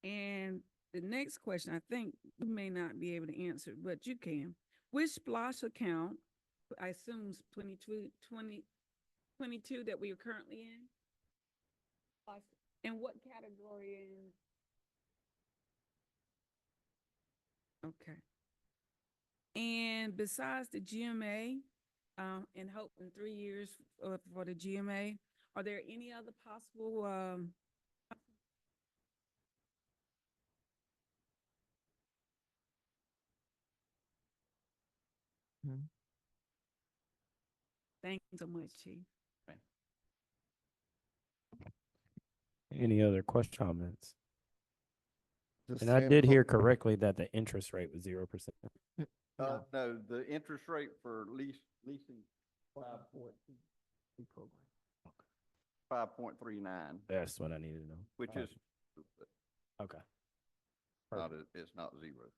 F: And the next question, I think you may not be able to answer, but you can. Which SPOS account, I assume is 2022 that we are currently in? And what category Okay. And besides the GMA, and hope in 3 years for the GMA, are there any other possible, thank you so much, Chief.
A: Any other questions, comments?
C: Does
A: And I
C: Santa
A: did hear
C: Claus-
A: correctly that the interest rate was 0%.
I: No, the interest rate for leasing 5.39,
A: That's what I needed to know.
I: which
A: All
I: is
A: Okay.
I: not,
A: Perfect.
I: it's not zero.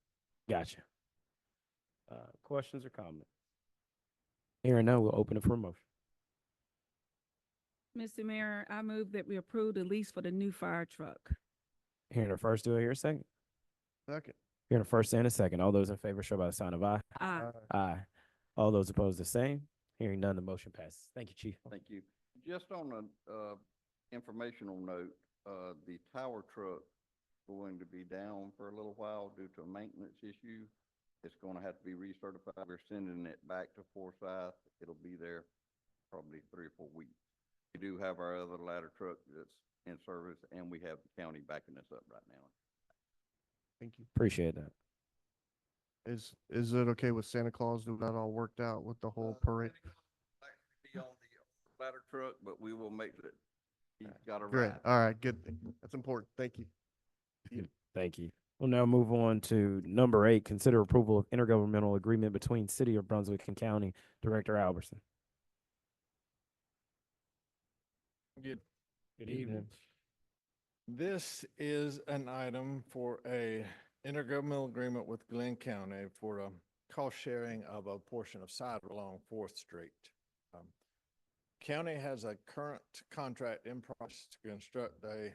A: Gotcha. Questions or comments? Hearing none, we'll open it for a motion.
F: Mr. Mayor, I move that we approve the lease for the new fire truck.
A: Hearing a first, do I hear a second?
C: Second.
A: Hearing a first and a second. All those in favor show by the sign of aye.
F: Aye.
A: Aye. All those opposed, the same. Hearing none, the motion passes. Thank you, Chief.
I: Thank you. Just on a informational note, the tower truck going to be down for a little while due to a maintenance issue. It's going to have to be recertified. We're sending it back to Forsyth. It'll be there probably 3 or 4 weeks. We do have our other ladder truck that's in service, and we have the county backing us up right now.
C: Thank you.
A: Appreciate that.
C: Is it okay with Santa Claus? Do that all worked out with the whole parade?
I: Be on the ladder truck, but we will make it. He's got a
C: Great.
I: ride.
C: All right, good. That's important. Thank you.
A: Thank you. We'll now move on to number 8, consider approval of intergovernmental agreement between City of Brunswick and County. Director Albertson.
J: Good
A: Good
J: evening. This is an item for a intergovernmental agreement with Glenn County for a cost sharing of a portion of sidewalk along 4th Street. County has a current contract in process to construct a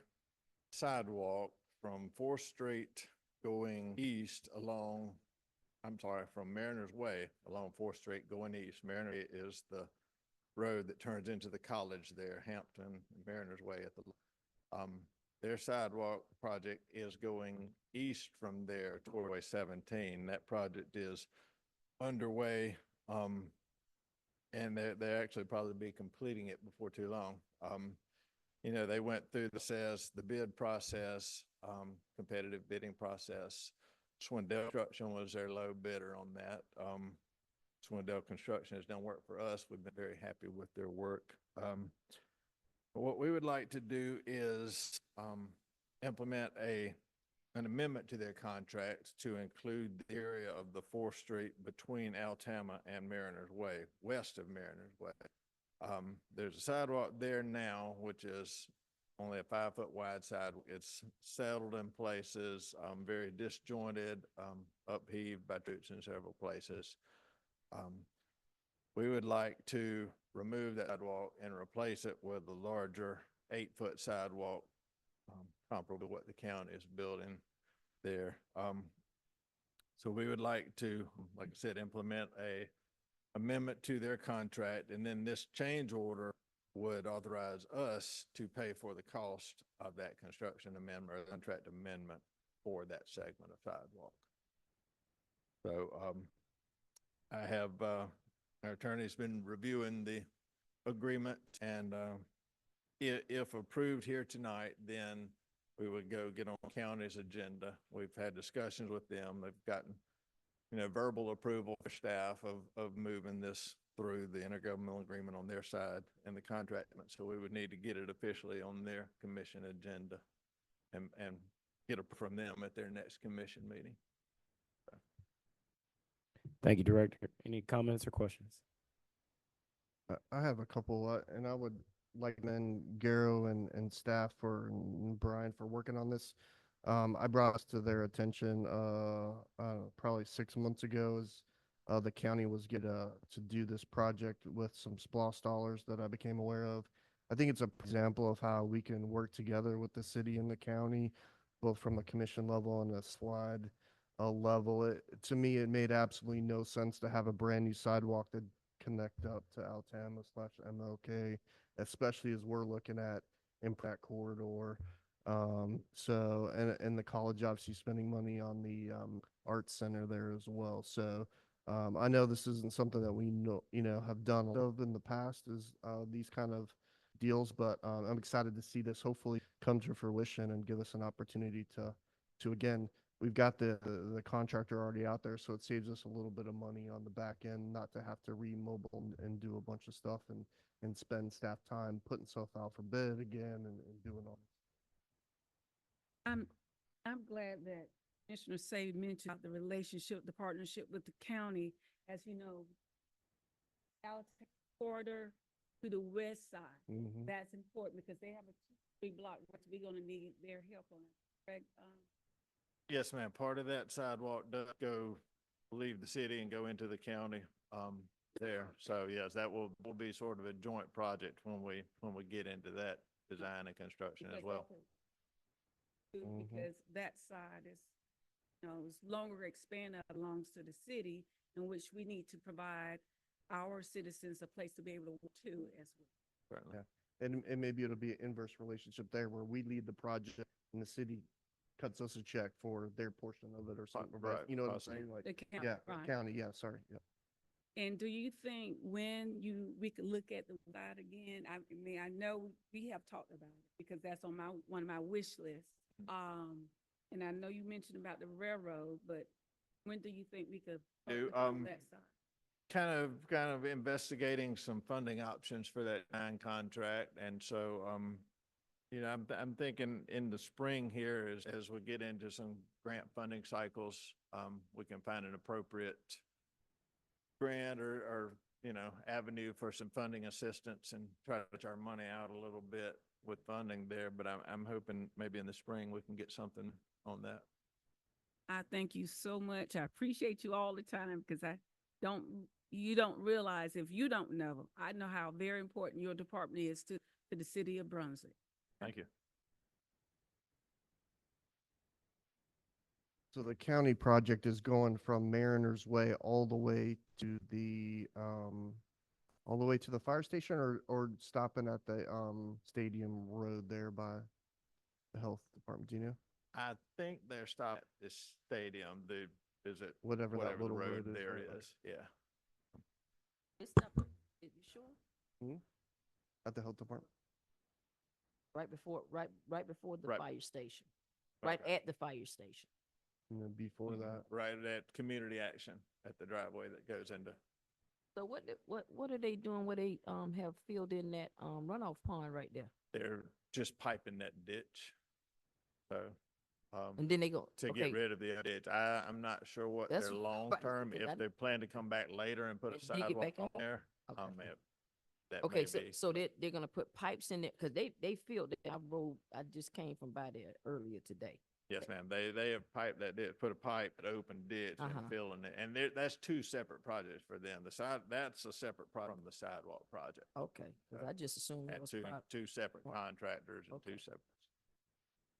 J: sidewalk from 4th Street going east along from Mariners Way along Fourth Street going east. Mariner is the road that turns into the college there, Hampton and Mariners Way at the, their sidewalk project is going east from there toward Highway 17. That project is underway, and they're actually probably be completing it before too long. You know, they went through the bid process, competitive bidding process. Swindell Construction was their low bidder on that. Swindell Construction has done work for us. We've been very happy with their work. What we would like to do is implement an amendment to their contract to include the area of the 4th Street between Altama and Mariners Way, west of Mariners Way. There's a sidewalk there now, which is only a 5-foot wide sidewalk. It's settled in places, very disjointed, upheaved by roots in several places. We would like to remove that sidewalk and replace it with a larger 8-foot sidewalk, comparable to what the county is building there. So we would like to, like I said, implement a amendment to their contract, and then this change order would authorize us to pay for the cost of that construction amendment or contract amendment for that segment of sidewalk. So I have our attorney's been reviewing the agreement, and if approved here tonight, then we would go get on county's agenda. We've had discussions with them. They've gotten, you know, verbal approval for staff of moving this through the intergovernmental agreement on their side and the contract. So we would need to get it officially on their commission agenda and get it from them at their next commission meeting.
A: Thank you, Director. Any comments or questions?
C: I have a couple, and I would like to commend Garrow and staff and Brian for working on this. I brought this to their attention probably 6 months ago as the county was to do this project with some SPLOST dollars that I became aware of. I think it's an example of how we can work together with the city and the county, both from a commission level and a slide level. To me, it made absolutely no sense to have a brand new sidewalk that connect up to Altama/MLK, especially as we're looking at impact corridor. So, and the college obviously spending money on the arts center there as well. So I know this isn't something that we have done a lot of in the past, is these kind of deals, but I'm excited to see this hopefully come to fruition and give us an opportunity to again, we've got the contractor already out there, so it saves us a little bit of money on the back end, not to have to remobile and do a bunch of stuff and spend staff time putting stuff out for bid again and doing all.
F: I'm glad that Commissioner Say mentioned the relationship, the partnership with the county. As you know, out corridor to the west side.
C: Mm-hmm.
F: That's important because they have a 3-block, which we're gonna need their help on it. Correct?
J: Yes, ma'am. Part of that sidewalk does leave the city and go into the county there. So yes, that will be sort of a joint project when we get into that design and construction as well.
F: Because that side is, is longer expanded, belongs to the city, in which we need to provide our citizens a place to be able to walk to as well.
J: Certainly.
C: Yeah. And maybe it'll be an inverse relationship there where we lead the project and the city cuts us a check for their portion of it or something.
J: Right.
C: You know what I'm
J: Possibly.
C: saying? Like,
F: The county,
C: yeah,
F: right.
C: county. Yeah, sorry. Yeah.
F: And do you think when we could look at the side again? I mean, I know we have talked about it because that's on one of my wish lists. And I know you mentioned about the railroad, but when do you think we could focus on that side?
J: Kind of investigating some funding options for that contract. And so, I'm thinking in the spring here, as we get into some grant funding cycles, we can find an appropriate grant or avenue for some funding assistance and try to stretch our money out a little bit with funding there. But I'm hoping maybe in the spring we can get something on that.
F: I thank you so much. I appreciate you all the time because you don't realize, if you don't know, I know how very important your department is to the city of Brunswick.
J: Thank you.
C: So the county project is going from Mariners Way all the way to the fire station, or stopping at the, stadium road there by the health department, do you know?
J: I think they're stopped at this stadium, is it,
C: Whatever that
J: whatever the
C: little
J: road
C: road is.
J: there
C: right by-
J: is, yeah.
D: It's not, is you sure?
C: At the health department.
D: Right before the
J: Right.
D: fire station,
J: Right.
D: right at the fire station.
C: And then before that,
J: Right at community action at the driveway that goes into,
D: So what are they doing where they, have filled in that, runoff pond right there?
J: they're just piping that ditch. So,
D: And then they go,
J: to
D: okay,
J: get rid of the ditch. I'm not sure what
D: That's
J: their
D: what-
J: long
D: right,
J: term,
D: because
J: if
D: I-
J: they plan to come back later and put a
D: And dig it
J: sidewalk
D: back
J: on
D: out?
J: there.
D: Okay.
J: That
D: okay,
J: may
D: so,
J: be.
D: so they're gonna put pipes in there, cause they filled it. I just came from by there earlier today.
J: Yes, ma'am. They have piped that ditch, put a pipe, that open ditch and
D: Uh-huh.
J: filling it. And that's two separate projects for them. That's a separate project from the sidewalk project.
D: Okay, cause I just assumed it
J: Had
D: was
J: two separate
D: Right.
J: contractors and two
D: Okay.
J: separate.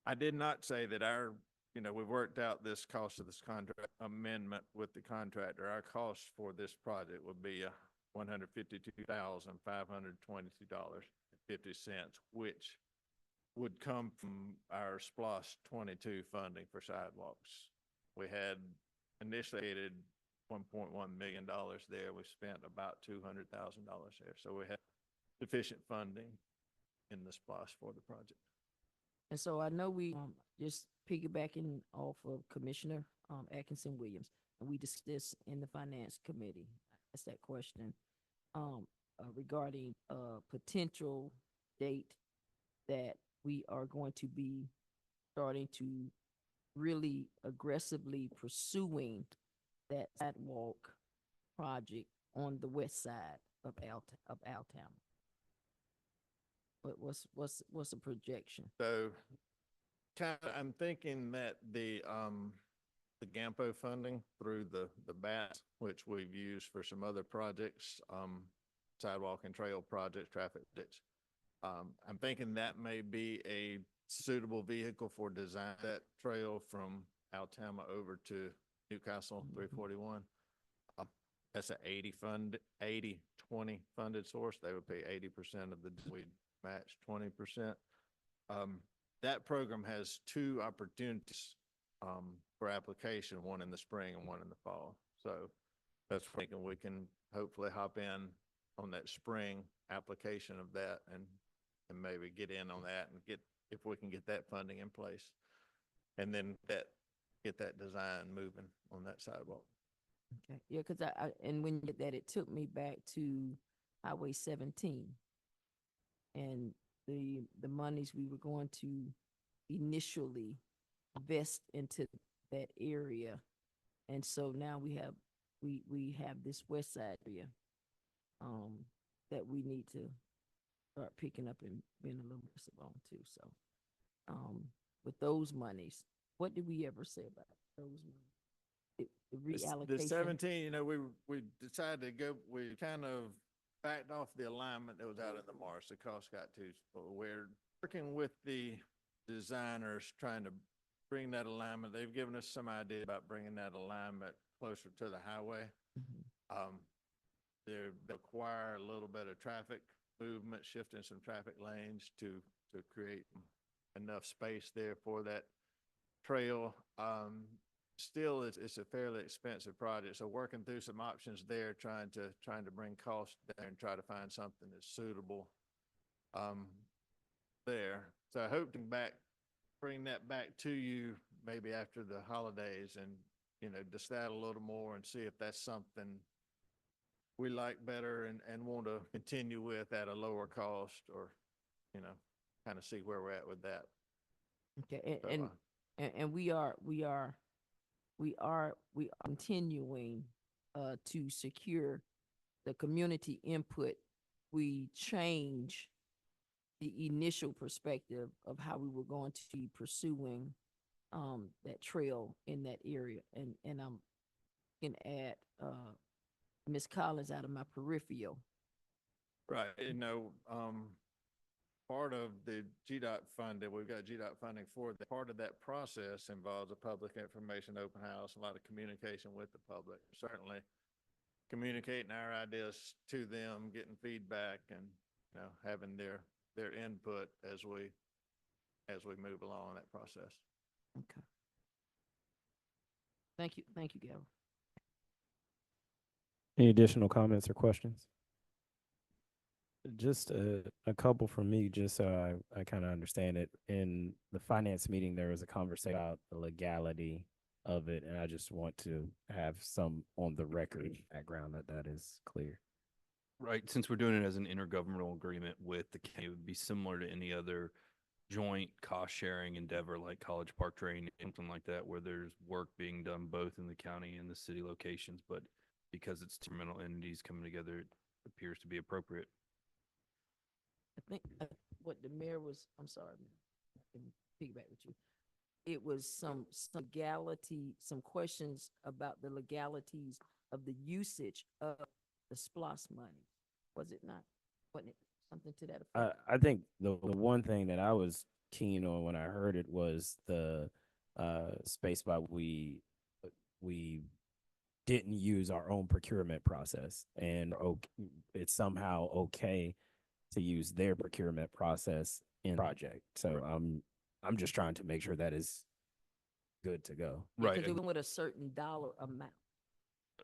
J: I did not say that we worked out this cost of this contract amendment with the contractor. Our cost for this project would be $152,522.50, which would come from our SPOS 22 funding for sidewalks. We had initiated $1.1 million there. We spent about $200,000 there. So we had sufficient funding in the SPOS for the project.
D: And so I know we, just piggybacking off of Commissioner, Atkinson Williams, and we discussed this in the Finance Committee. Asked that question, regarding a potential date that we are going to be starting to really aggressively pursuing that sidewalk project on the west side of Altown. But what's the projection?
J: So I'm thinking that the GAMPO funding through the BAT, which we've used for some other projects, sidewalk and trail projects, traffic ditch. I'm thinking that may be a suitable vehicle for design that trail from Altama over to Newcastle 341. That's a 80-20 funded source. They would pay 80% of the, we'd match 20%. That program has two opportunities for application, one in the spring and one in the fall. So that's thinking we can hopefully hop in on that spring application of that and maybe get in on that and if we can get that funding in place. And then get that design moving on that sidewalk.
D: Okay, yeah, cause and when you did that, it took me back to Highway 17. And the monies we were going to initially invest into that area. And so now we have this west side area, that we need to start picking up and being a little aggressive on too, so. With those monies, what did we ever say about those monies? The reallocation?
J: The 17, we decided to go, we kind of backed off the alignment that was out in the marsh. The cost got too, we're working with the designers, trying to bring that alignment. They've given us some idea about bringing that alignment closer to the highway.
D: Mhm.
J: They require a little bit of traffic movement, shifting some traffic lanes to create enough space there for that trail. Still, it's a fairly expensive project. So working through some options there, trying to bring costs down and try to find something that's suitable there. So I hope to bring that back to you maybe after the holidays and, decide a little more and see if that's something we like better and want to continue with at a lower cost or, kind of see where we're at with that.
D: Okay,
J: So,
D: and we are continuing to secure the community input. We change the initial perspective of how we were going to be pursuing that trail in that area. And I'm looking at Ms. Collins out of my peripheral.
J: right. part of the GDOT funding, we've got GDOT funding for that. Part of that process involves a public information open house, a lot of communication with the public. Certainly communicating our ideas to them, getting feedback, and, you know, having their input as we move along in that process.
D: Okay. Thank you, Gavin.
A: Any additional comments or questions? Just a couple from me, just so I kind of understand it. In the finance meeting, there was a conversation about the legality of it, and I just want to have some on the record background that is clear.
K: Right, since we're doing it as an intergovernmental agreement with the county, it would be similar to any other joint cost-sharing endeavor like College Park Drain, something like that, where there's work being done both in the county and the city locations, but because it's terminal entities coming together, it appears to be appropriate.
D: I think what the mayor was, I'm sorry, I can piggyback with you. It was some legality, some questions about the legalities of the usage of the SPOS money. Was it not? Wasn't it something to that effect?
A: I think the one thing that I was keen on when I heard it was the space by we didn't use our own procurement process, and it's somehow okay to use their procurement process in project. So I'm just trying to make sure that is good to go.
K: Right.
D: Because it went with a certain dollar amount.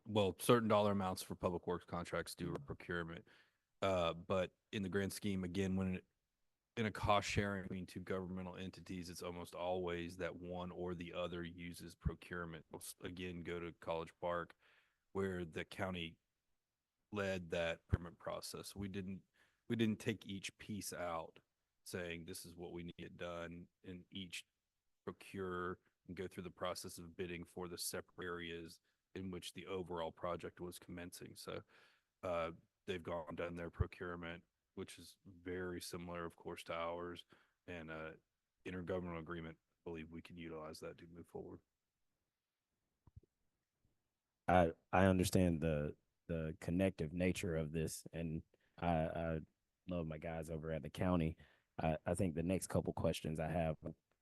K: Well, certain dollar amounts for public works contracts do a procurement. But in the grand scheme, again, when in a cost sharing between two governmental entities, it's almost always that one or the other uses procurement. Again, go to College Park, where the county led that procurement process. We didn't take each piece out saying this is what we need it done, and each procure and go through the process of bidding for the separate areas in which the overall project was commencing. So they've gone and done their procurement, which is very similar, of course, to ours, and intergovernmental agreement. I believe we can utilize that to move forward.
A: I understand the connective nature of this, and I love my guys over at the county. I think the next couple questions I have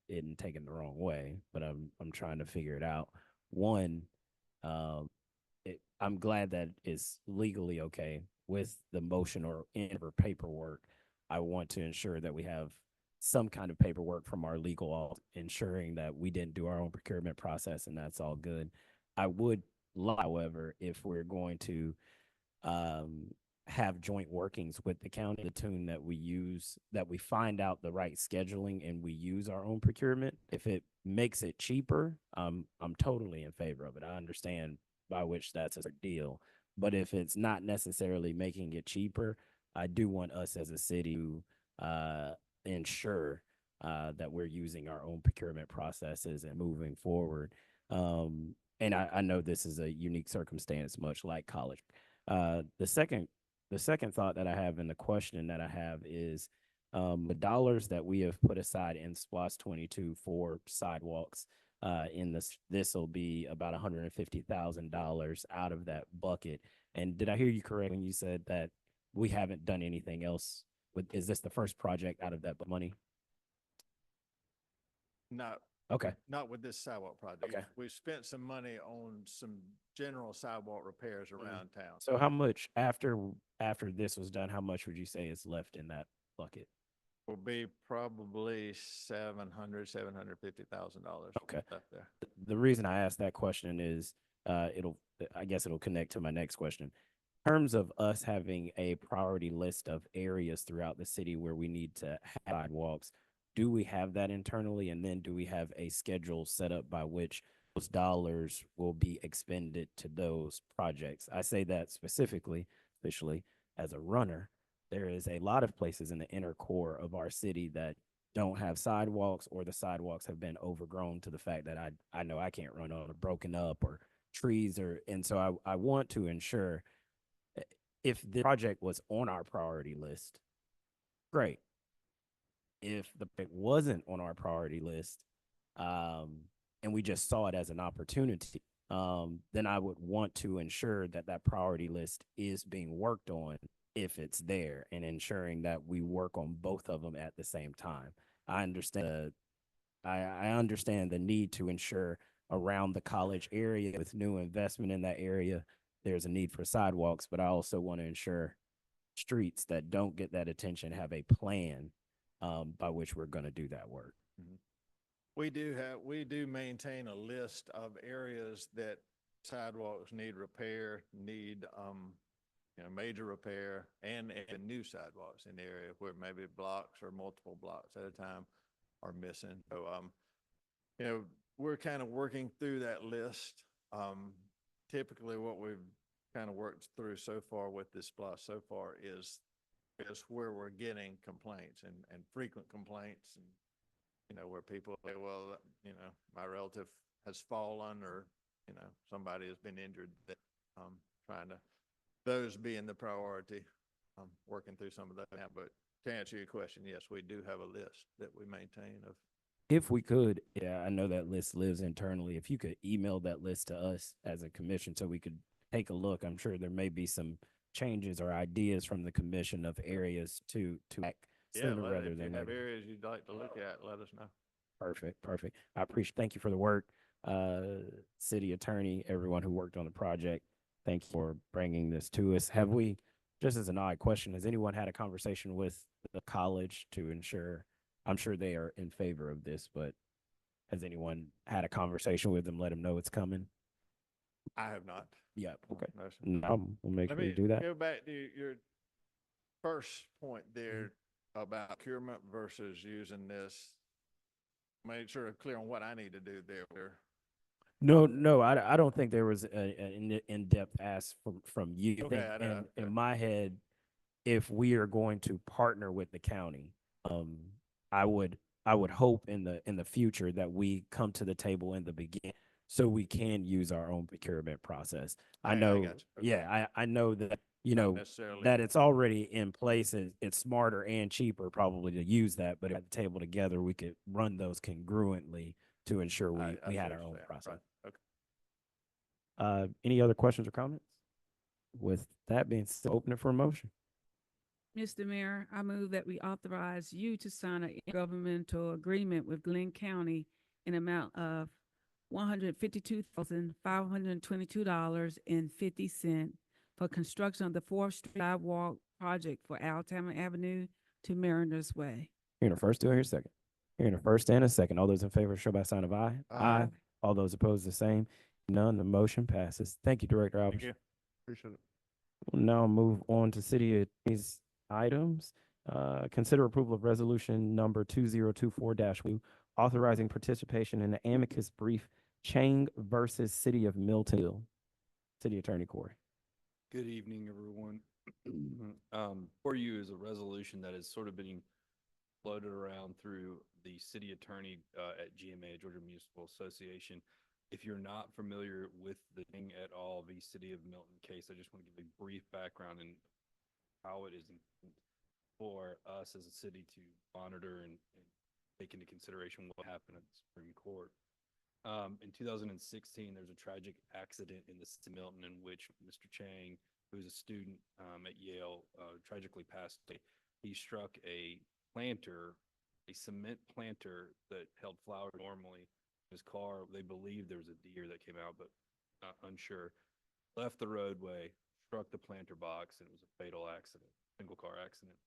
A: isn't taken the wrong way, but I'm trying to figure it out. One, I'm glad that it's legally okay with the motion or paperwork. I want to ensure that we have some kind of paperwork from our legal office ensuring that we didn't do our own procurement process, and that's all good. I would, however, if we're going to have joint workings with the county, the tune that we use, that we find out the right scheduling and we use our own procurement. If it makes it cheaper, I'm totally in favor of it. I understand by which that's a deal. But if it's not necessarily making it cheaper, I do want us as a city to ensure that we're using our own procurement processes and moving forward. And I know this is a unique circumstance, much like college. The second thought that I have, and the question that I have is the dollars that we have put aside in SPOS 22 for sidewalks. This will be about $150,000 out of that bucket. And did I hear you correct when you said that we haven't done anything else? Is this the first project out of that money?
J: Not
A: Okay.
J: Not with this sidewalk project.
A: Okay.
J: We've spent some money on some general sidewalk repairs around town.
A: So how much after this was done, how much would you say is left in that bucket?
J: Will be probably $750,000.
A: Okay.
J: Left there.
A: The reason I asked that question is I guess it'll connect to my next question. In terms of us having a priority list of areas throughout the city where we need to have sidewalks, do we have that internally? And then do we have a schedule set up by which those dollars will be expended to those projects? I say that specifically, especially as a runner. There is a lot of places in the inner core of our city that don't have sidewalks, or the sidewalks have been overgrown to the fact that I know I can't run on, or broken up, or trees, and so I want to ensure if the project was on our priority list, great. If the project wasn't on our priority list, and we just saw it as an opportunity, then I would want to ensure that that priority list is being worked on if it's there, and ensuring that we work on both of them at the same time. I understand I understand the need to ensure around the college area with new investment in that area, there's a need for sidewalks, but I also want to ensure streets that don't get that attention have a plan by which we're going to do that work.
J: We do maintain a list of areas that sidewalks need repair, need, major repair and new sidewalks in the area where maybe blocks or multiple blocks at a time are missing. So, we're kind of working through that list. Typically what we've kind of worked through so far with this SPLOST so far is where we're getting complaints and frequent complaints and, where people say, well, my relative has fallen or, somebody has been injured, that, trying to, those being the priority, working through some of that now. But to answer your question, yes, we do have a list that we maintain of.
A: If we could, yeah, I know that list lives internally. If you could email that list to us as a commission so we could take a look, I'm sure there may be some changes or ideas from the commission of areas to act sooner rather
J: If you
A: than
J: have
A: later.
J: areas you'd like to look at, let us know.
A: Perfect, perfect. I appreciate, thank you for the work. City attorney, everyone who worked on the project, thank you for bringing this to us. Have we, just as an odd question, has anyone had a conversation with the college to ensure, I'm sure they are in favor of this, but has anyone had a conversation with them, let them know it's coming?
J: I have not.
A: Yeah, okay.
J: No, sir.
A: No, we'll make
J: Let
A: sure
J: me
A: you do that.
J: go back to your first point there about procurement versus using this. Make sure I'm clear on what I need to do there.
A: No, I don't think there was an in-depth ask from you. I
J: Okay,
A: think
J: I know,
A: in
J: okay.
A: my head, if we are going to partner with the county, I would hope in the future that we come to the table in the beginning so we can use our own procurement process. I know,
J: got you. Okay.
A: yeah, I know that,
J: Not necessarily.
A: that it's already in place. It's smarter and cheaper probably to use that, but at the table together, we could run those congruently to ensure we
J: I see
A: had
J: what
A: our
J: you're
A: own
J: saying.
A: process.
J: Right. Okay.
A: Any other questions or comments? With that being said, open it for a motion.
F: Mr. Mayor, I move that we authorize you to sign a intergovernmental agreement with Glenn County in amount of $152,522.50 for construction of the 4th Street sidewalk project for Alabama Avenue to Mariners Way.
A: Hearing a first, do I hear a second? Hearing a first and a second. All those in favor show by sign of aye.
C: Aye.
A: All those opposed, the same. None, the motion passes. Thank you, Director Alves.
J: Thank you.
C: Appreciate it.
A: We'll now move on to city attorney's items. Consider approval of resolution number 2024-2, authorizing participation in the amicus brief Chang versus City of Milton Hill. City Attorney Corey.
K: Good evening, everyone. For you is a resolution that is sort of being floated around through the city attorney at GMA, Georgia Municipal Association. If you're not familiar with the Chang et al. V. City of Milton case, I just want to give a brief background and how it is important for us as a city to monitor and take into consideration what happened at the Supreme Court. In 2016, there's a tragic accident in the city of Milton in which Mr. Chang, who is a student at Yale, tragically passed away. He struck a planter, a cement planter that held flowers normally. His car, they believed there was a deer that came out, but unsure. Left the roadway, struck the planter box, and it was a fatal accident, single car accident.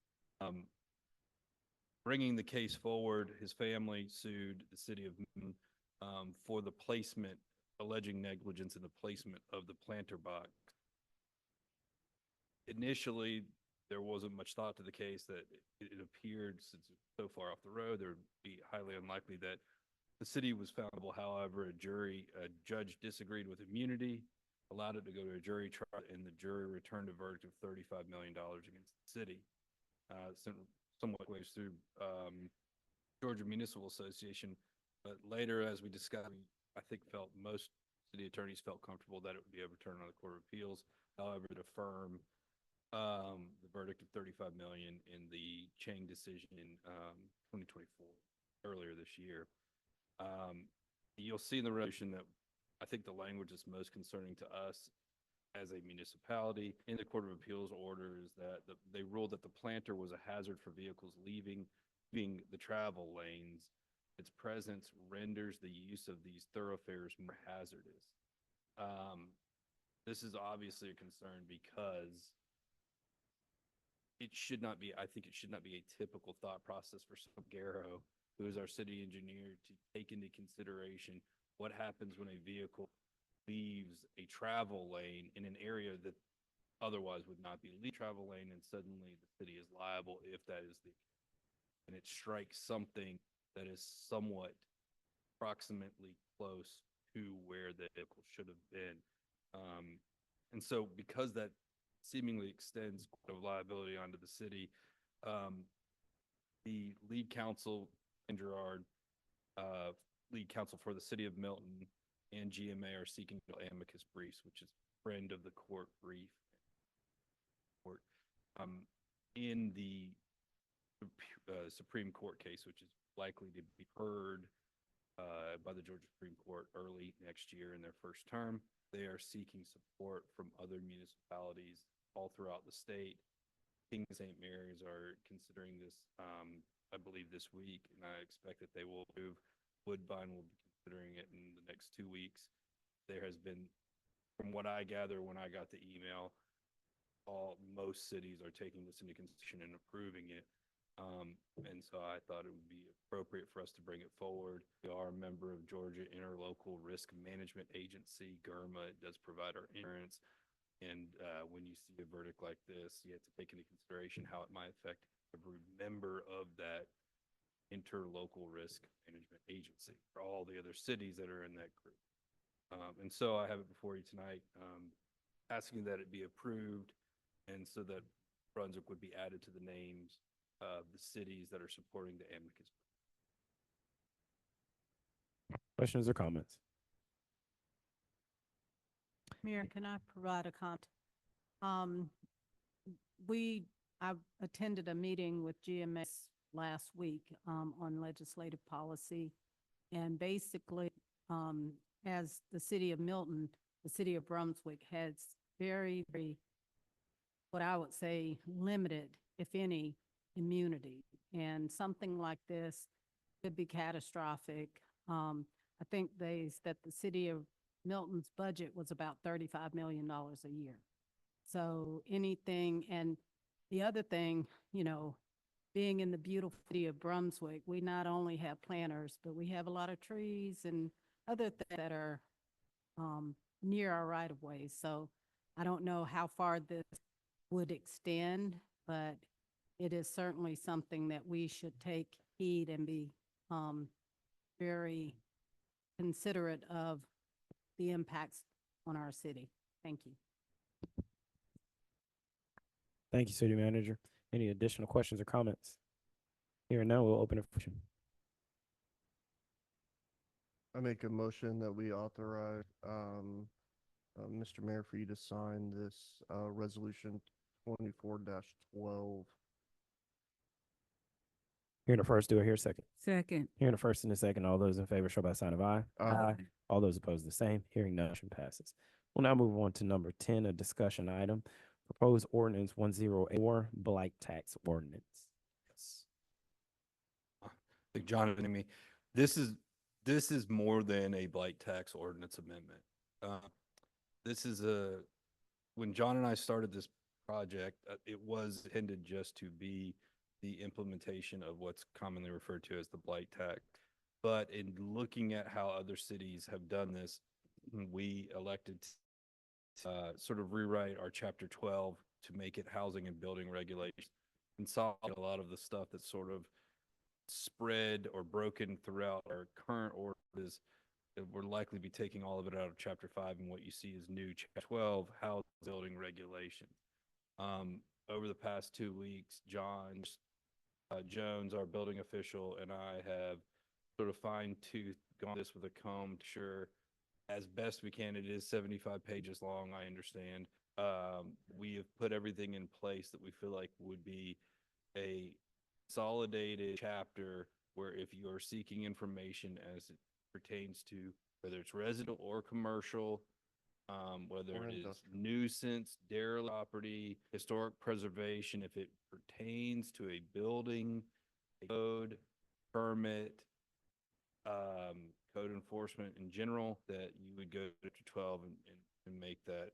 K: Bringing the case forward, his family sued the city of Milton for the placement, alleging negligence in the placement of the planter box. Initially, there wasn't much thought to the case. That it appeared, since it's so far off the road, there would be highly unlikely that the city was foundable. However, a judge disagreed with immunity, allowed it to go to a jury trial, and the jury returned a verdict of $35 million against the city. Somewhat ways through Georgia Municipal Association, but later, as we discussed, I think most city attorneys felt comfortable that it would be overturned on the Court of Appeals. However, to affirm the verdict of $35 million in the Chang decision in 2024, earlier this year. You'll see in the resolution that I think the language that's most concerning to us as a municipality. In the Court of Appeals order is that they ruled that the planter was a hazard for vehicles leaving the travel lanes. Its presence renders the use of these thoroughfares more hazardous. This is obviously a concern because I think it should not be a typical thought process for Garrow, who is our city engineer, to take into consideration what happens when a vehicle leaves a travel lane in an area that otherwise would not be a travel lane, and suddenly the city is liable if that is and it strikes something that is somewhat approximately close to where the vehicle should have been. And so because that seemingly extends liability onto the city, the lead counsel, and Gerard, lead counsel for the city of Milton, and GMA are seeking amicus briefs, which is friend of the court brief. In the Supreme Court case, which is likely to be heard by the Georgia Supreme Court early next year in their first term. They are seeking support from other municipalities all throughout the state. King St. Mary's are considering this, I believe, this week, and I expect that they will move. Woodbine will be considering it in the next 2 weeks. There has been, from what I gather when I got the email, most cities are taking this into consideration and approving it. And so I thought it would be appropriate for us to bring it forward. We are a member of Georgia Interlocal Risk Management Agency, GIRMA. It does provide our insurance. And when you see a verdict like this, you have to take into consideration how it might affect every member of that Interlocal Risk Management Agency, for all the other cities that are in that group. And so I have it before you tonight, asking that it be approved, and so that Brunswick would be added to the names of the cities that are supporting the amicus.
A: Questions or comments?
G: Mayor, can I provide a comment? I attended a meeting with GMS last week on legislative policy. And basically, as the city of Milton, the city of Brunswick has very, very, what I would say, limited, if any, immunity. And something like this could be catastrophic. I think that the city of Milton's budget was about $35 million a year. So anything, and the other thing, being in the beautiful city of Brunswick, we not only have planters, but we have a lot of trees and other things that are near our right of ways. So I don't know how far this would extend, but it is certainly something that we should take heed and be very considerate of the impacts on our city. Thank you.
A: Thank you, City Manager. Any additional questions or comments? Hearing none, we'll open it for question.
C: I make a motion that we authorize, Mr. Mayor, for you to sign this, resolution 24-12.
A: Hearing the first, do I hear a second?
F: Second.
A: Hearing the first and the second, all those in favor show by sign of aye.
C: Aye.
A: All those opposed, the same. Hearing none, motion passes. We'll now move on to number 10, a discussion item. Proposed ordinance 1084, blight tax ordinance.
K: I think John and me, this is more than a blight tax ordinance amendment. This is when John and I started this project, it was intended just to be the implementation of what's commonly referred to as the blight tax. But in looking at how other cities have done this, we elected to sort of rewrite our chapter 12 to make it housing and building regulations, consolidate a lot of the stuff that's sort of spread or broken throughout our current orders. We're likely to be taking all of it out of chapter 5, and what you see is new chapter 12, housing building regulation. Over the past 2 weeks, John Jones, our building official, and I have sort of fine-toothed gone this with a comb to sure as best we can. It is 75 pages long, I understand. We have put everything in place that we feel like would be a consolidated chapter where if you are seeking information as it pertains to whether it's residential or commercial, whether
C: Or
K: it is
C: industrial.
K: nuisance, derelict property, historic preservation, if it pertains to a building, a code, permit, code enforcement in general, that you would go to 12 and make that,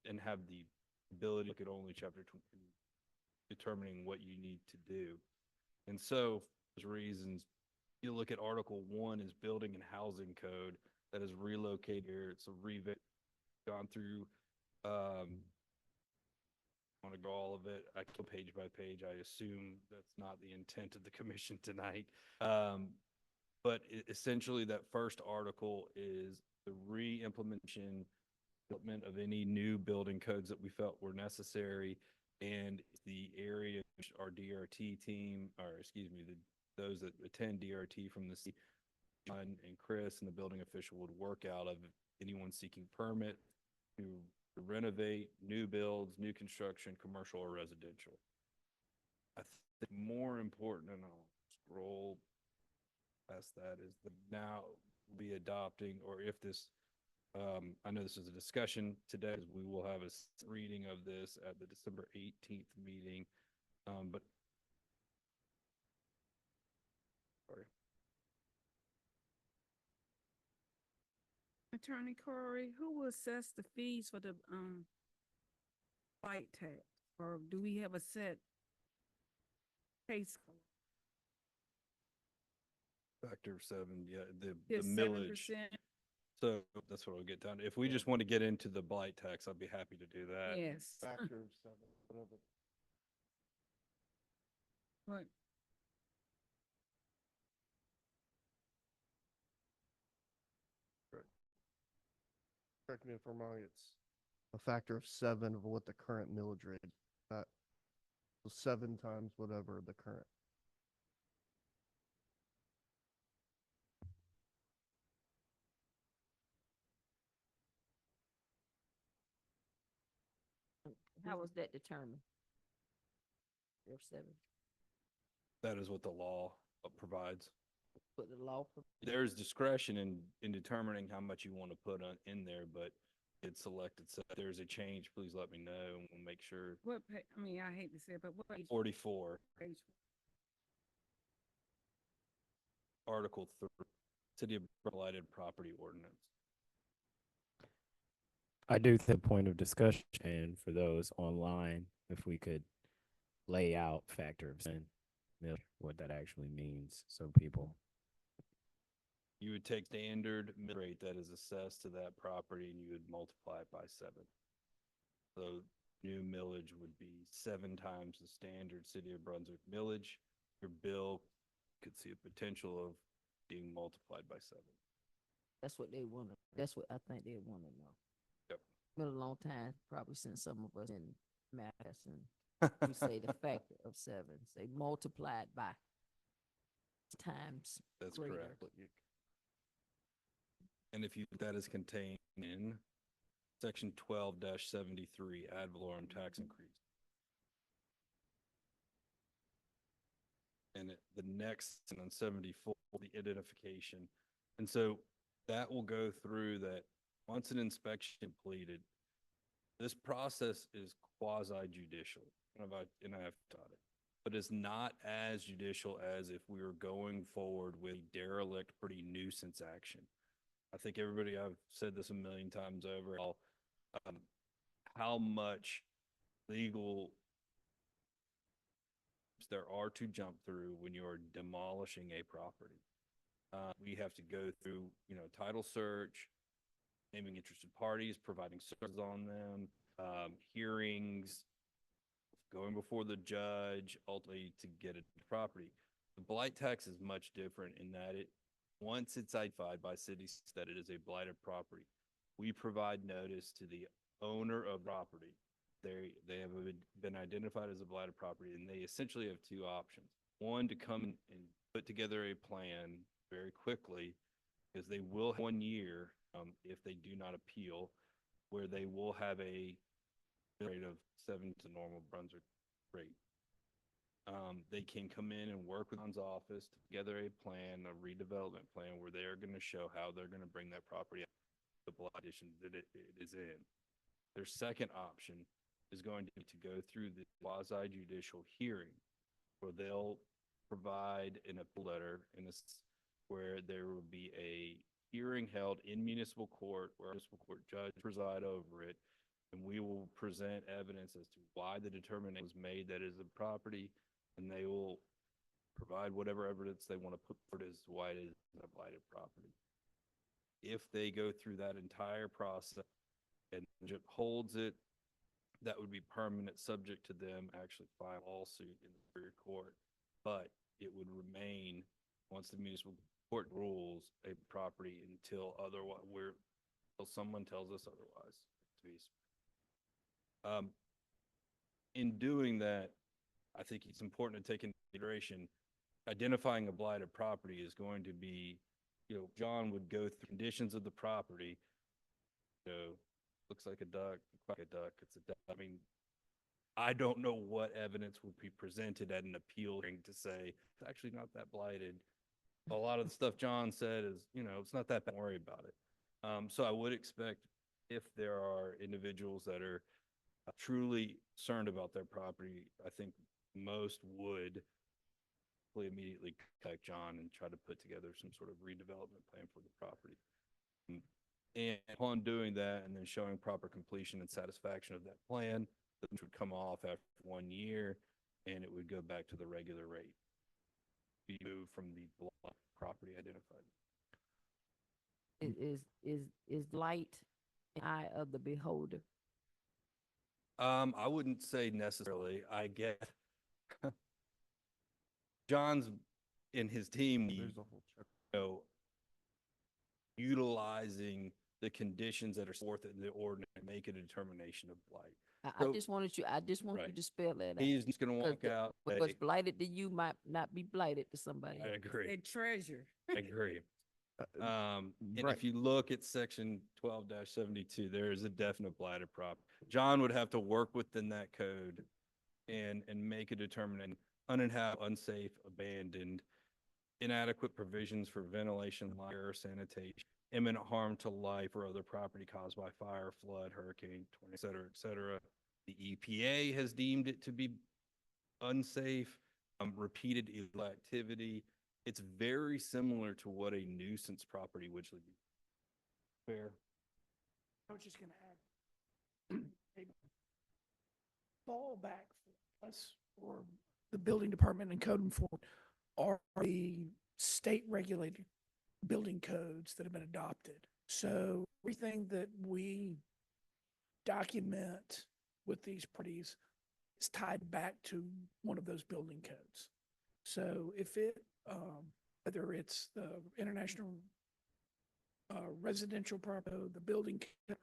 K: and have the ability to look at only chapter 20, determining what you need to do. And so, for those reasons, you look at Article 1 is building and housing code that is relocated here. It's a gone through, I want to go all of it. I go page by page. I assume that's not the intent of the commission tonight. But essentially that first article is the re-implementation development of any new building codes that we felt were necessary, and the area which our DRT team, or excuse me, those that attend DRT from the city, John and Chris and the building official would work out of anyone seeking permit to renovate, new builds, new construction, commercial or residential. I think more important, and I'll scroll past that, is the now be adopting, or if this, I know this is a discussion today, as we will have a reading of this at the December 18th meeting, but sorry.
F: Attorney Corey, who will assess the fees for the, bite tax? Or do we have a set case?
K: Factor of 7, yeah, the
F: Just
K: millage.
F: 7%?
K: So that's what I'll get down to. If we just want to get into the blight tax, I'd be happy to do that.
F: Yes.
C: Factor of 7, whatever.
F: What?
C: Correct me if I'm wrong, it's a factor of 7 of what the current millage rate, not so 7 times whatever the current.
D: How was that determined? There 7,
K: That is what the law provides.
D: put the law.
K: There's discretion in determining how much you want to put on in there, but it's selected. So if there's a change, please let me know and we'll make sure.
F: What, I mean, I hate to say it, but what page?
K: 44,
F: Page?
K: Article 3, City of Blighted Property Ordinance.
A: I do think point of discussion, and for those online, if we could lay out factor of 10, what that actually means, so people.
K: You would take standard mill rate that is assessed to that property and you would multiply it by 7. So new millage would be 7 times the standard City of Brunswick millage. Your bill could see a potential of being multiplied by 7.
D: That's what they want to, that's what I think they want to know.
K: Yep.
D: Been a long time, probably since some of us in math, and we say the factor of 7, say multiplied by times
K: That's
D: greater.
K: correct. And if you, that is contained in section 12-73, ad valorem tax increase. And the next on 74, the identification. And so that will go through that once an inspection completed. This process is quasi judicial, and I've taught it, but it's not as judicial as if we were going forward with derelict, pretty nuisance action. I think everybody, I've said this a million times over, how much legal there are to jump through when you are demolishing a property. We have to go through, title search, naming interested parties, providing services on them, hearings, going before the judge, ultimately to get a property. The blight tax is much different in that once it's identified by cities that it is a blighted property, we provide notice to the owner of property. They have been identified as a blighted property, and they essentially have 2 options. One, to come and put together a plan very quickly, because they will have 1 year, if they do not appeal, where they will have a rate of 7 to normal Brunswick rate. They can come in and work with John's office to together a plan, a redevelopment plan, where they are going to show how they're going to bring that property up. the blight condition that it is in. Their second option is going to be to go through the quasi judicial hearing where they'll provide an appeal letter where there will be a hearing held in municipal court where a municipal court judge preside over it. And we will present evidence as to why the determination was made that is a property, and they will provide whatever evidence they want to put forward as to why it is a blighted property. If they go through that entire process and judge holds it, that would be permanent, subject to them actually file a lawsuit in the Superior Court. But it would remain, once the municipal court rules, a property until someone tells us otherwise. In doing that, I think it's important to take into consideration identifying a blighted property is going to be, John would go through conditions of the property. Looks like a duck, it's a duck. I mean, I don't know what evidence would be presented at an appeal hearing to say it's actually not that blighted. A lot of the stuff John said is, it's not that bad, don't worry about it. So I would expect if there are individuals that are truly concerned about their property, I think most would immediately contact John and try to put together some sort of redevelopment plan for the property. And upon doing that and then showing proper completion and satisfaction of that plan, which would come off after 1 year, and it would go back to the regular rate. Be moved from the block property identified.
D: Is light in the eye of the beholder?
K: I wouldn't say necessarily. I get John's and his team,
C: There's a whole check.
K: utilizing the conditions that are forth in the ordinance and make a determination of blight.
D: I
K: So-
D: just wanted you
K: Right.
D: to spell that out.
K: He's just going to walk out.
D: What's
K: say,
D: blighted to you might not be blighted to somebody
K: I
D: else.
K: agree.
F: A treasure.
K: I agree. And
C: right.
K: if you look at section 12-72, there is a definite blighted property. John would have to work within that code and make a determination, uninhabited, unsafe, abandoned, inadequate provisions for ventilation, light, air, sanitation, imminent harm to life or other property caused by fire, flood, hurricane, tornado, et cetera, et cetera. The EPA has deemed it to be unsafe, repeated illegal activity. It's very similar to what a nuisance property would be. Fair.
E: I was just gonna add, a fallback for us, or the building department and code enforcement, are the state regulated building codes that have been adopted. So everything that we document with these properties is tied back to one of those building codes. So if whether it's the International Residential Property, the building code,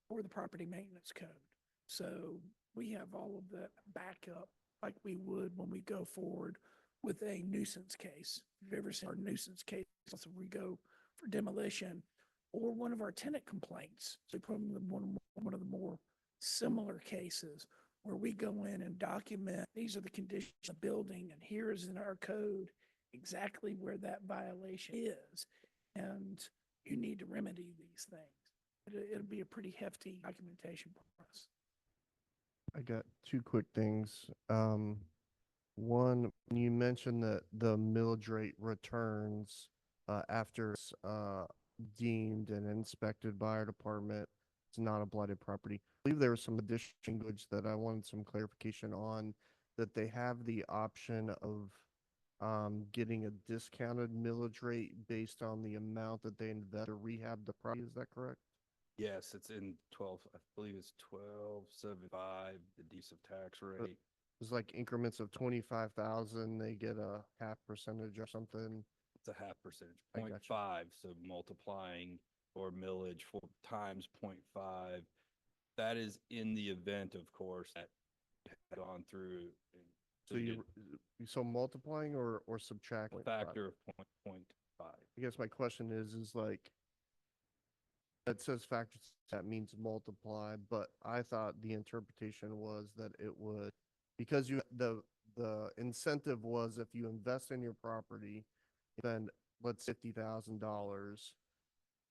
E: or the property maintenance code. So we have all of that backup like we would when we go forward with a nuisance case. If you've ever seen our nuisance case, so we go for demolition or one of our tenant complaints. So probably one of the more similar cases where we go in and document, these are the conditions of the building, and here is in our code exactly where that violation is. And you need to remedy these things. It'll be a pretty hefty documentation process.
C: I got two quick things. One, you mentioned that the millage rate returns after it's deemed and inspected by our department. It's not a blighted property. I believe there was some additional language that I wanted some clarification on, that they have the option of getting a discounted millage rate based on the amount that they invest to rehab the property. Is that correct?
K: Yes, it's in 12, I believe it's 12.75, the decent tax rate.
C: It's like increments of 25,000, they get a half percentage or something.
K: It's a half percentage,
C: I gotcha.
K: 0.5, so multiplying or millage times 0.5. That is in the event, of course, that had gone through.
C: So multiplying or subtracting?
K: A factor of 0.5.
C: I guess my question is like, it says factor, that means multiply, but I thought the interpretation was that it would, because the incentive was if you invest in your property, then let's $50,000,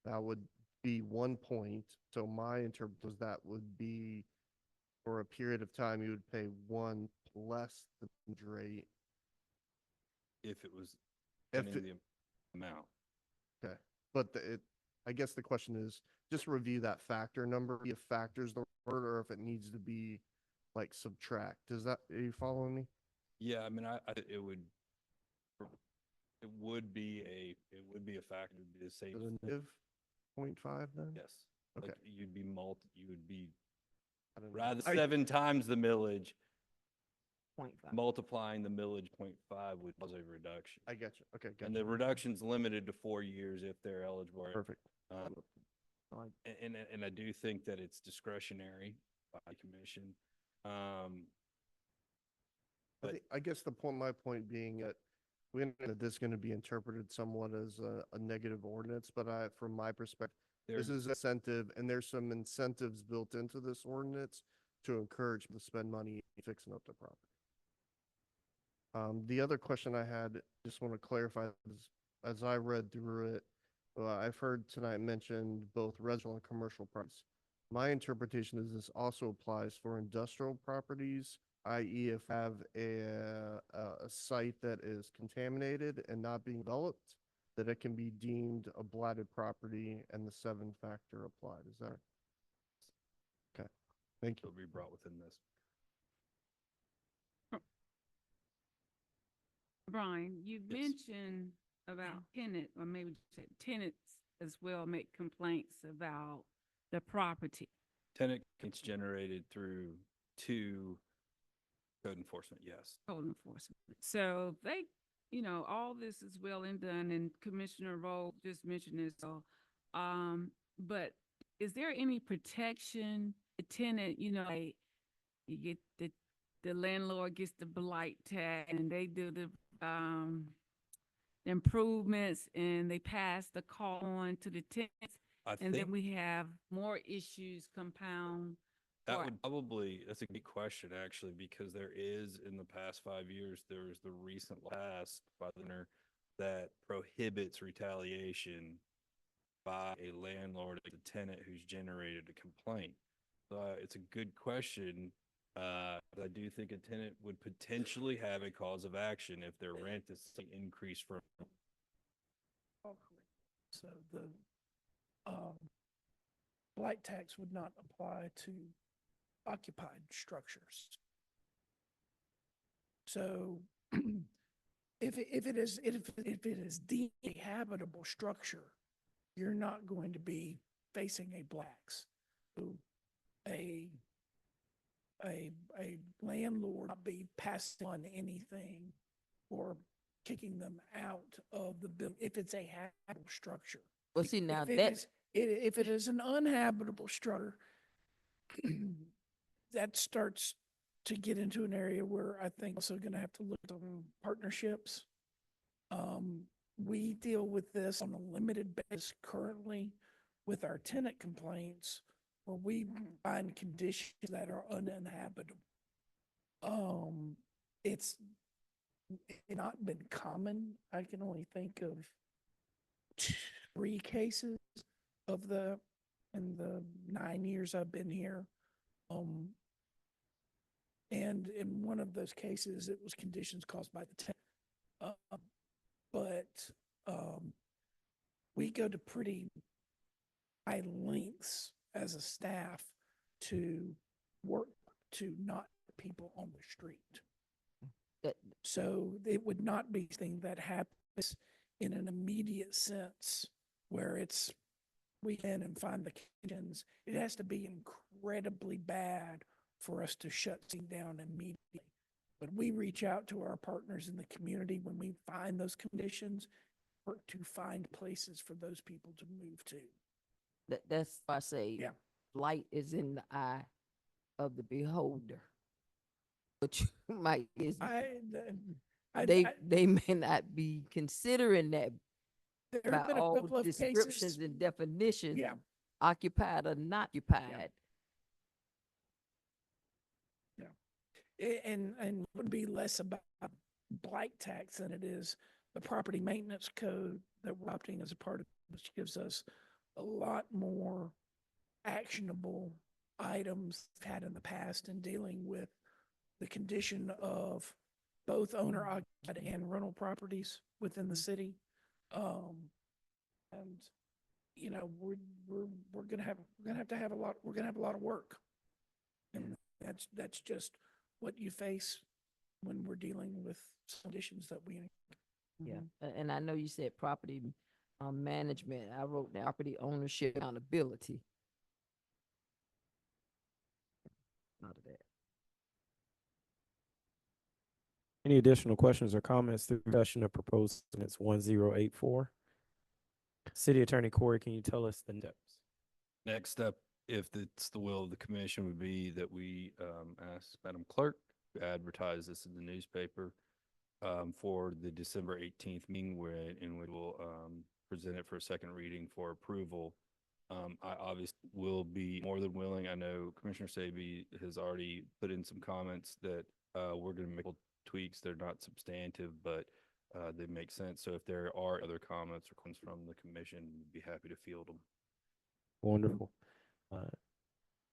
C: that would be 1 point. So my interpret was that would be for a period of time, you would pay 1 less the millage rate.
K: If it was
C: If
K: depending
C: it-
K: the amount.
C: Okay, but I guess the question is, just review that factor number, if factors the word, or if it needs to be like subtract. Are you following me?
K: Yeah, I mean, it would be a factor to say,
C: Is it a negative 0.5 then?
K: yes.
C: Okay.
K: Like you would be
C: I don't know.
K: rather
C: I-
K: 7 times the millage,
D: 0.5.
K: multiplying the millage 0.5 would cause a reduction.
C: I get you. Okay, got
K: And
C: you.
K: the reduction's limited to 4 years if they're eligible.
C: Perfect.
K: And I do think that it's discretionary by commission. But
C: I guess my point being that we understand that this is going to be interpreted somewhat as a negative ordinance, but from my perspective, this
K: there's,
C: is incentive, and there's some incentives built into this ordinance to encourage people to spend money fixing up the property. The other question I had, just want to clarify, is, as I read through it, I've heard tonight mentioned both residential and commercial properties. My interpretation is this also applies for industrial properties, i.e. if I have a site that is contaminated and not being developed, that it can be deemed a blighted property and the 7-factor applied. Is that? Okay, thank you.
K: will be brought within this.
F: Brian, you
K: Yes.
F: mentioned about tenant, or maybe tenants as well make complaints about the property.
K: Tenant gets generated through 2 code enforcement, yes.
F: Code enforcement. So they, all this is well and done, and Commissioner Rowe just mentioned this, so, but is there any protection, the tenant, like, you get the landlord gets the blight tag, and they do the improvements, and they pass the call on to the tenants,
K: I
F: and then
K: think
F: we have more issues compound.
K: that
F: or-
K: would probably, that's a good question, actually, because there is, in the past 5 years, there was the recent pass by the governor that prohibits retaliation by a landlord or the tenant who's generated a complaint. So it's a good question. I do think a tenant would potentially have a cause of action if their rent is increased from.
E: So the blight tax would not apply to occupied structures. So if it is deemed a habitable structure, you're not going to be facing a blacks. So a landlord not be passing on anything or kicking them out of the building if it's a habitable structure.
D: Well, see, now
E: If it is an uninhabitable structure, that starts to get into an area where I think also going to have to look at partnerships. We deal with this on a limited basis currently with our tenant complaints, where we find conditions that are uninhabitable. It's not been common. I can only think of 3 cases in the 9 years I've been here. And in one of those cases, it was conditions caused by the tenant. But we go to pretty high lengths as a staff to work to not put people on the street. So it would not be something that happens in an immediate sense where we in and find the conditions. It has to be incredibly bad for us to shut things down immediately. But we reach out to our partners in the community when we find those conditions, work to find places for those people to move to.
D: that's why I say
E: Yeah.
D: light is in the eye of the beholder. But you might they may not be considering that
E: there have
D: by
E: been a
D: all
E: couple of
D: descriptions
E: cases.
D: and definitions,
E: Yeah.
D: occupied or not occupied.
E: And it would be less about blight tax than it is the property maintenance code that we're opting as a part of, which gives us a lot more actionable items we've had in the past in dealing with the condition of both owner occupied and rental properties within the city. And, you know, we're gonna have to have a lot, we're gonna have a lot of work. And that's just what you face when we're dealing with some conditions that we.
D: Yeah, and I know you said property management. I wrote down property ownership accountability. Out of that.
A: Any additional questions or comments through discussion of proposed ordinance 1084? City Attorney Corey, can you tell us the steps?
K: Next step, if it's the will of the commission, would be that we ask Madam Clerk to advertise this in the newspaper for the December 18th meeting, in which we'll present it for a second reading for approval. I obviously will be more than willing. I know Commissioner Saby has already put in some comments that we're going to make tweaks. They're not substantive, but they make sense. So if there are other comments or questions from the commission, we'd be happy to field them.
A: Wonderful.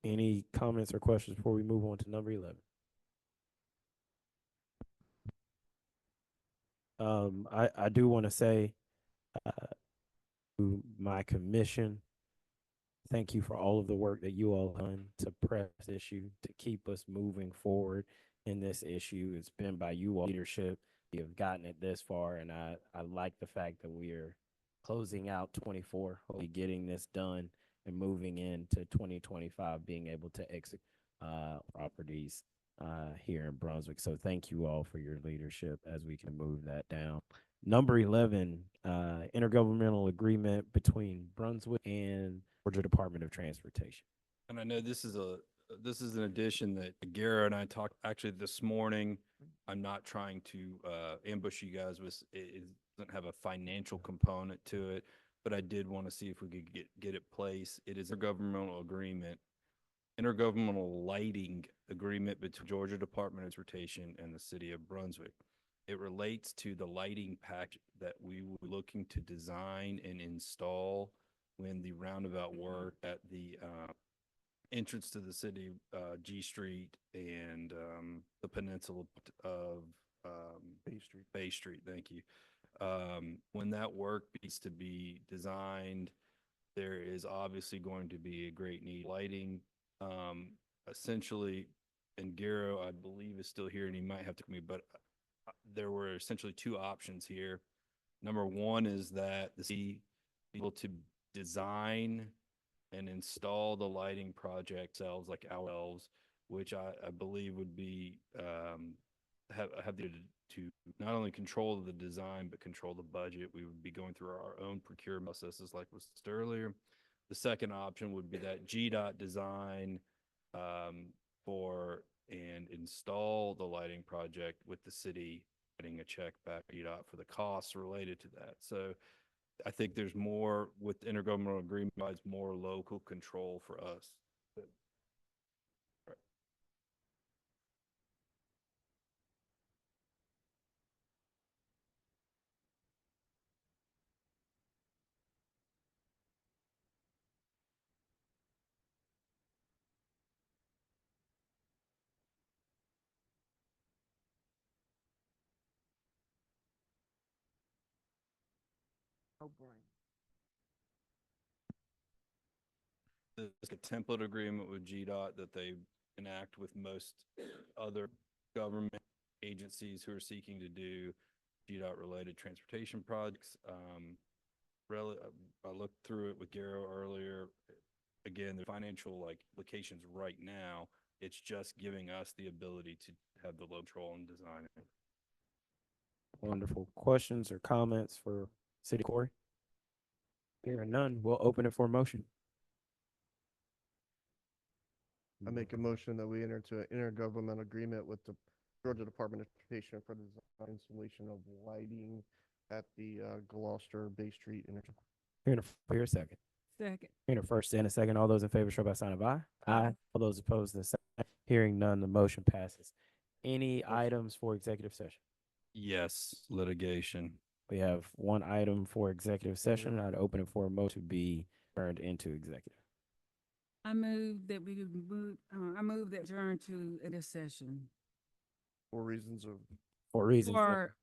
A: Any comments or questions before we move on to number 11? I do want to say to my commission, thank you for all of the work that you all done to press this issue, to keep us moving forward in this issue. It's been by you all leadership. You have gotten it this far, and I like the fact that we are closing out 24, hopefully getting this done and moving into 2025, being able to exit properties here in Brunswick. So thank you all for your leadership as we can move that down. Number 11, intergovernmental agreement between Brunswick and Georgia Department of Transportation.
K: And I know this is an addition that Gara and I talked actually this morning. I'm not trying to ambush you guys with it doesn't have a financial component to it, but I did want to see if we could get it placed. It is a intergovernmental lighting agreement between Georgia Department of Transportation and the city of Brunswick. It relates to the lighting package that we were looking to design and install when the roundabout work at the entrance to the city, G Street and the peninsula of Bay Street. Thank you. When that work needs to be designed, there is obviously going to be a great need lighting. Essentially, and Garo, I believe, is still here, and he might have to come in, but there were essentially two options here. Number one is that the city be able to design and install the lighting project themselves, like ourselves, which I believe would be have the to not only control the design but control the budget. We would be going through our own procurement processes, like was said earlier. The second option would be that GDOT design for and install the lighting project with the city getting a check back to GDOT for the costs related to that. So I think there's more with intergovernmental agreement, provides more local control for us. Right.
D: No brain.
K: There's a template agreement with GDOT that they enact with most other government agencies who are seeking to do GDOT related transportation projects. I looked through it with Garo earlier. Again, the financial implications right now, it's just giving us the ability to have the low control and design it.
A: Wonderful. Questions or comments for City Corey? Hearing none, we'll open it for a motion.
C: I make a motion that we enter into an intergovernmental agreement with the Georgia Department of Transportation for the design and installation of lighting at the Gloucester Bay Street interchange.
A: Here a second.
F: Second.
A: Hearing a first and a second. All those in favor show by sign of aye. Aye. All those opposed, the same. Hearing none, the motion passes. Any items for executive session?
K: Yes, litigation.
A: We have one item for executive session. I'd open it for a motion to be turned into executive.
F: I move that we move, I move that adjourn to a session
C: For reasons of,
A: For reasons.
F: for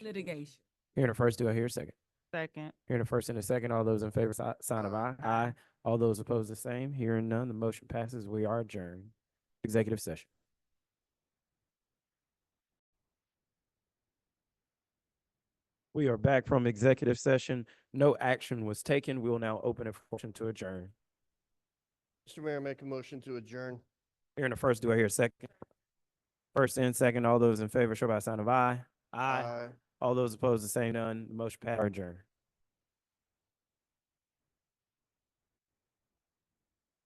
F: litigation.
A: Hearing the first, do I hear a second?
B: Second.
A: Hearing the first and the second, all those in favor, sign of aye. Aye. All those opposed, the same. Hearing none, the motion passes. We are adjourned. Executive session. We are back from executive session. No action was taken. We will now open a motion to adjourn.
C: Mr. Mayor, make a motion to adjourn.
A: Hearing the first, do I hear a second? First and second, all those in favor, show by a sign of aye. All those opposed, the same. None. The motion passed. Adjourned.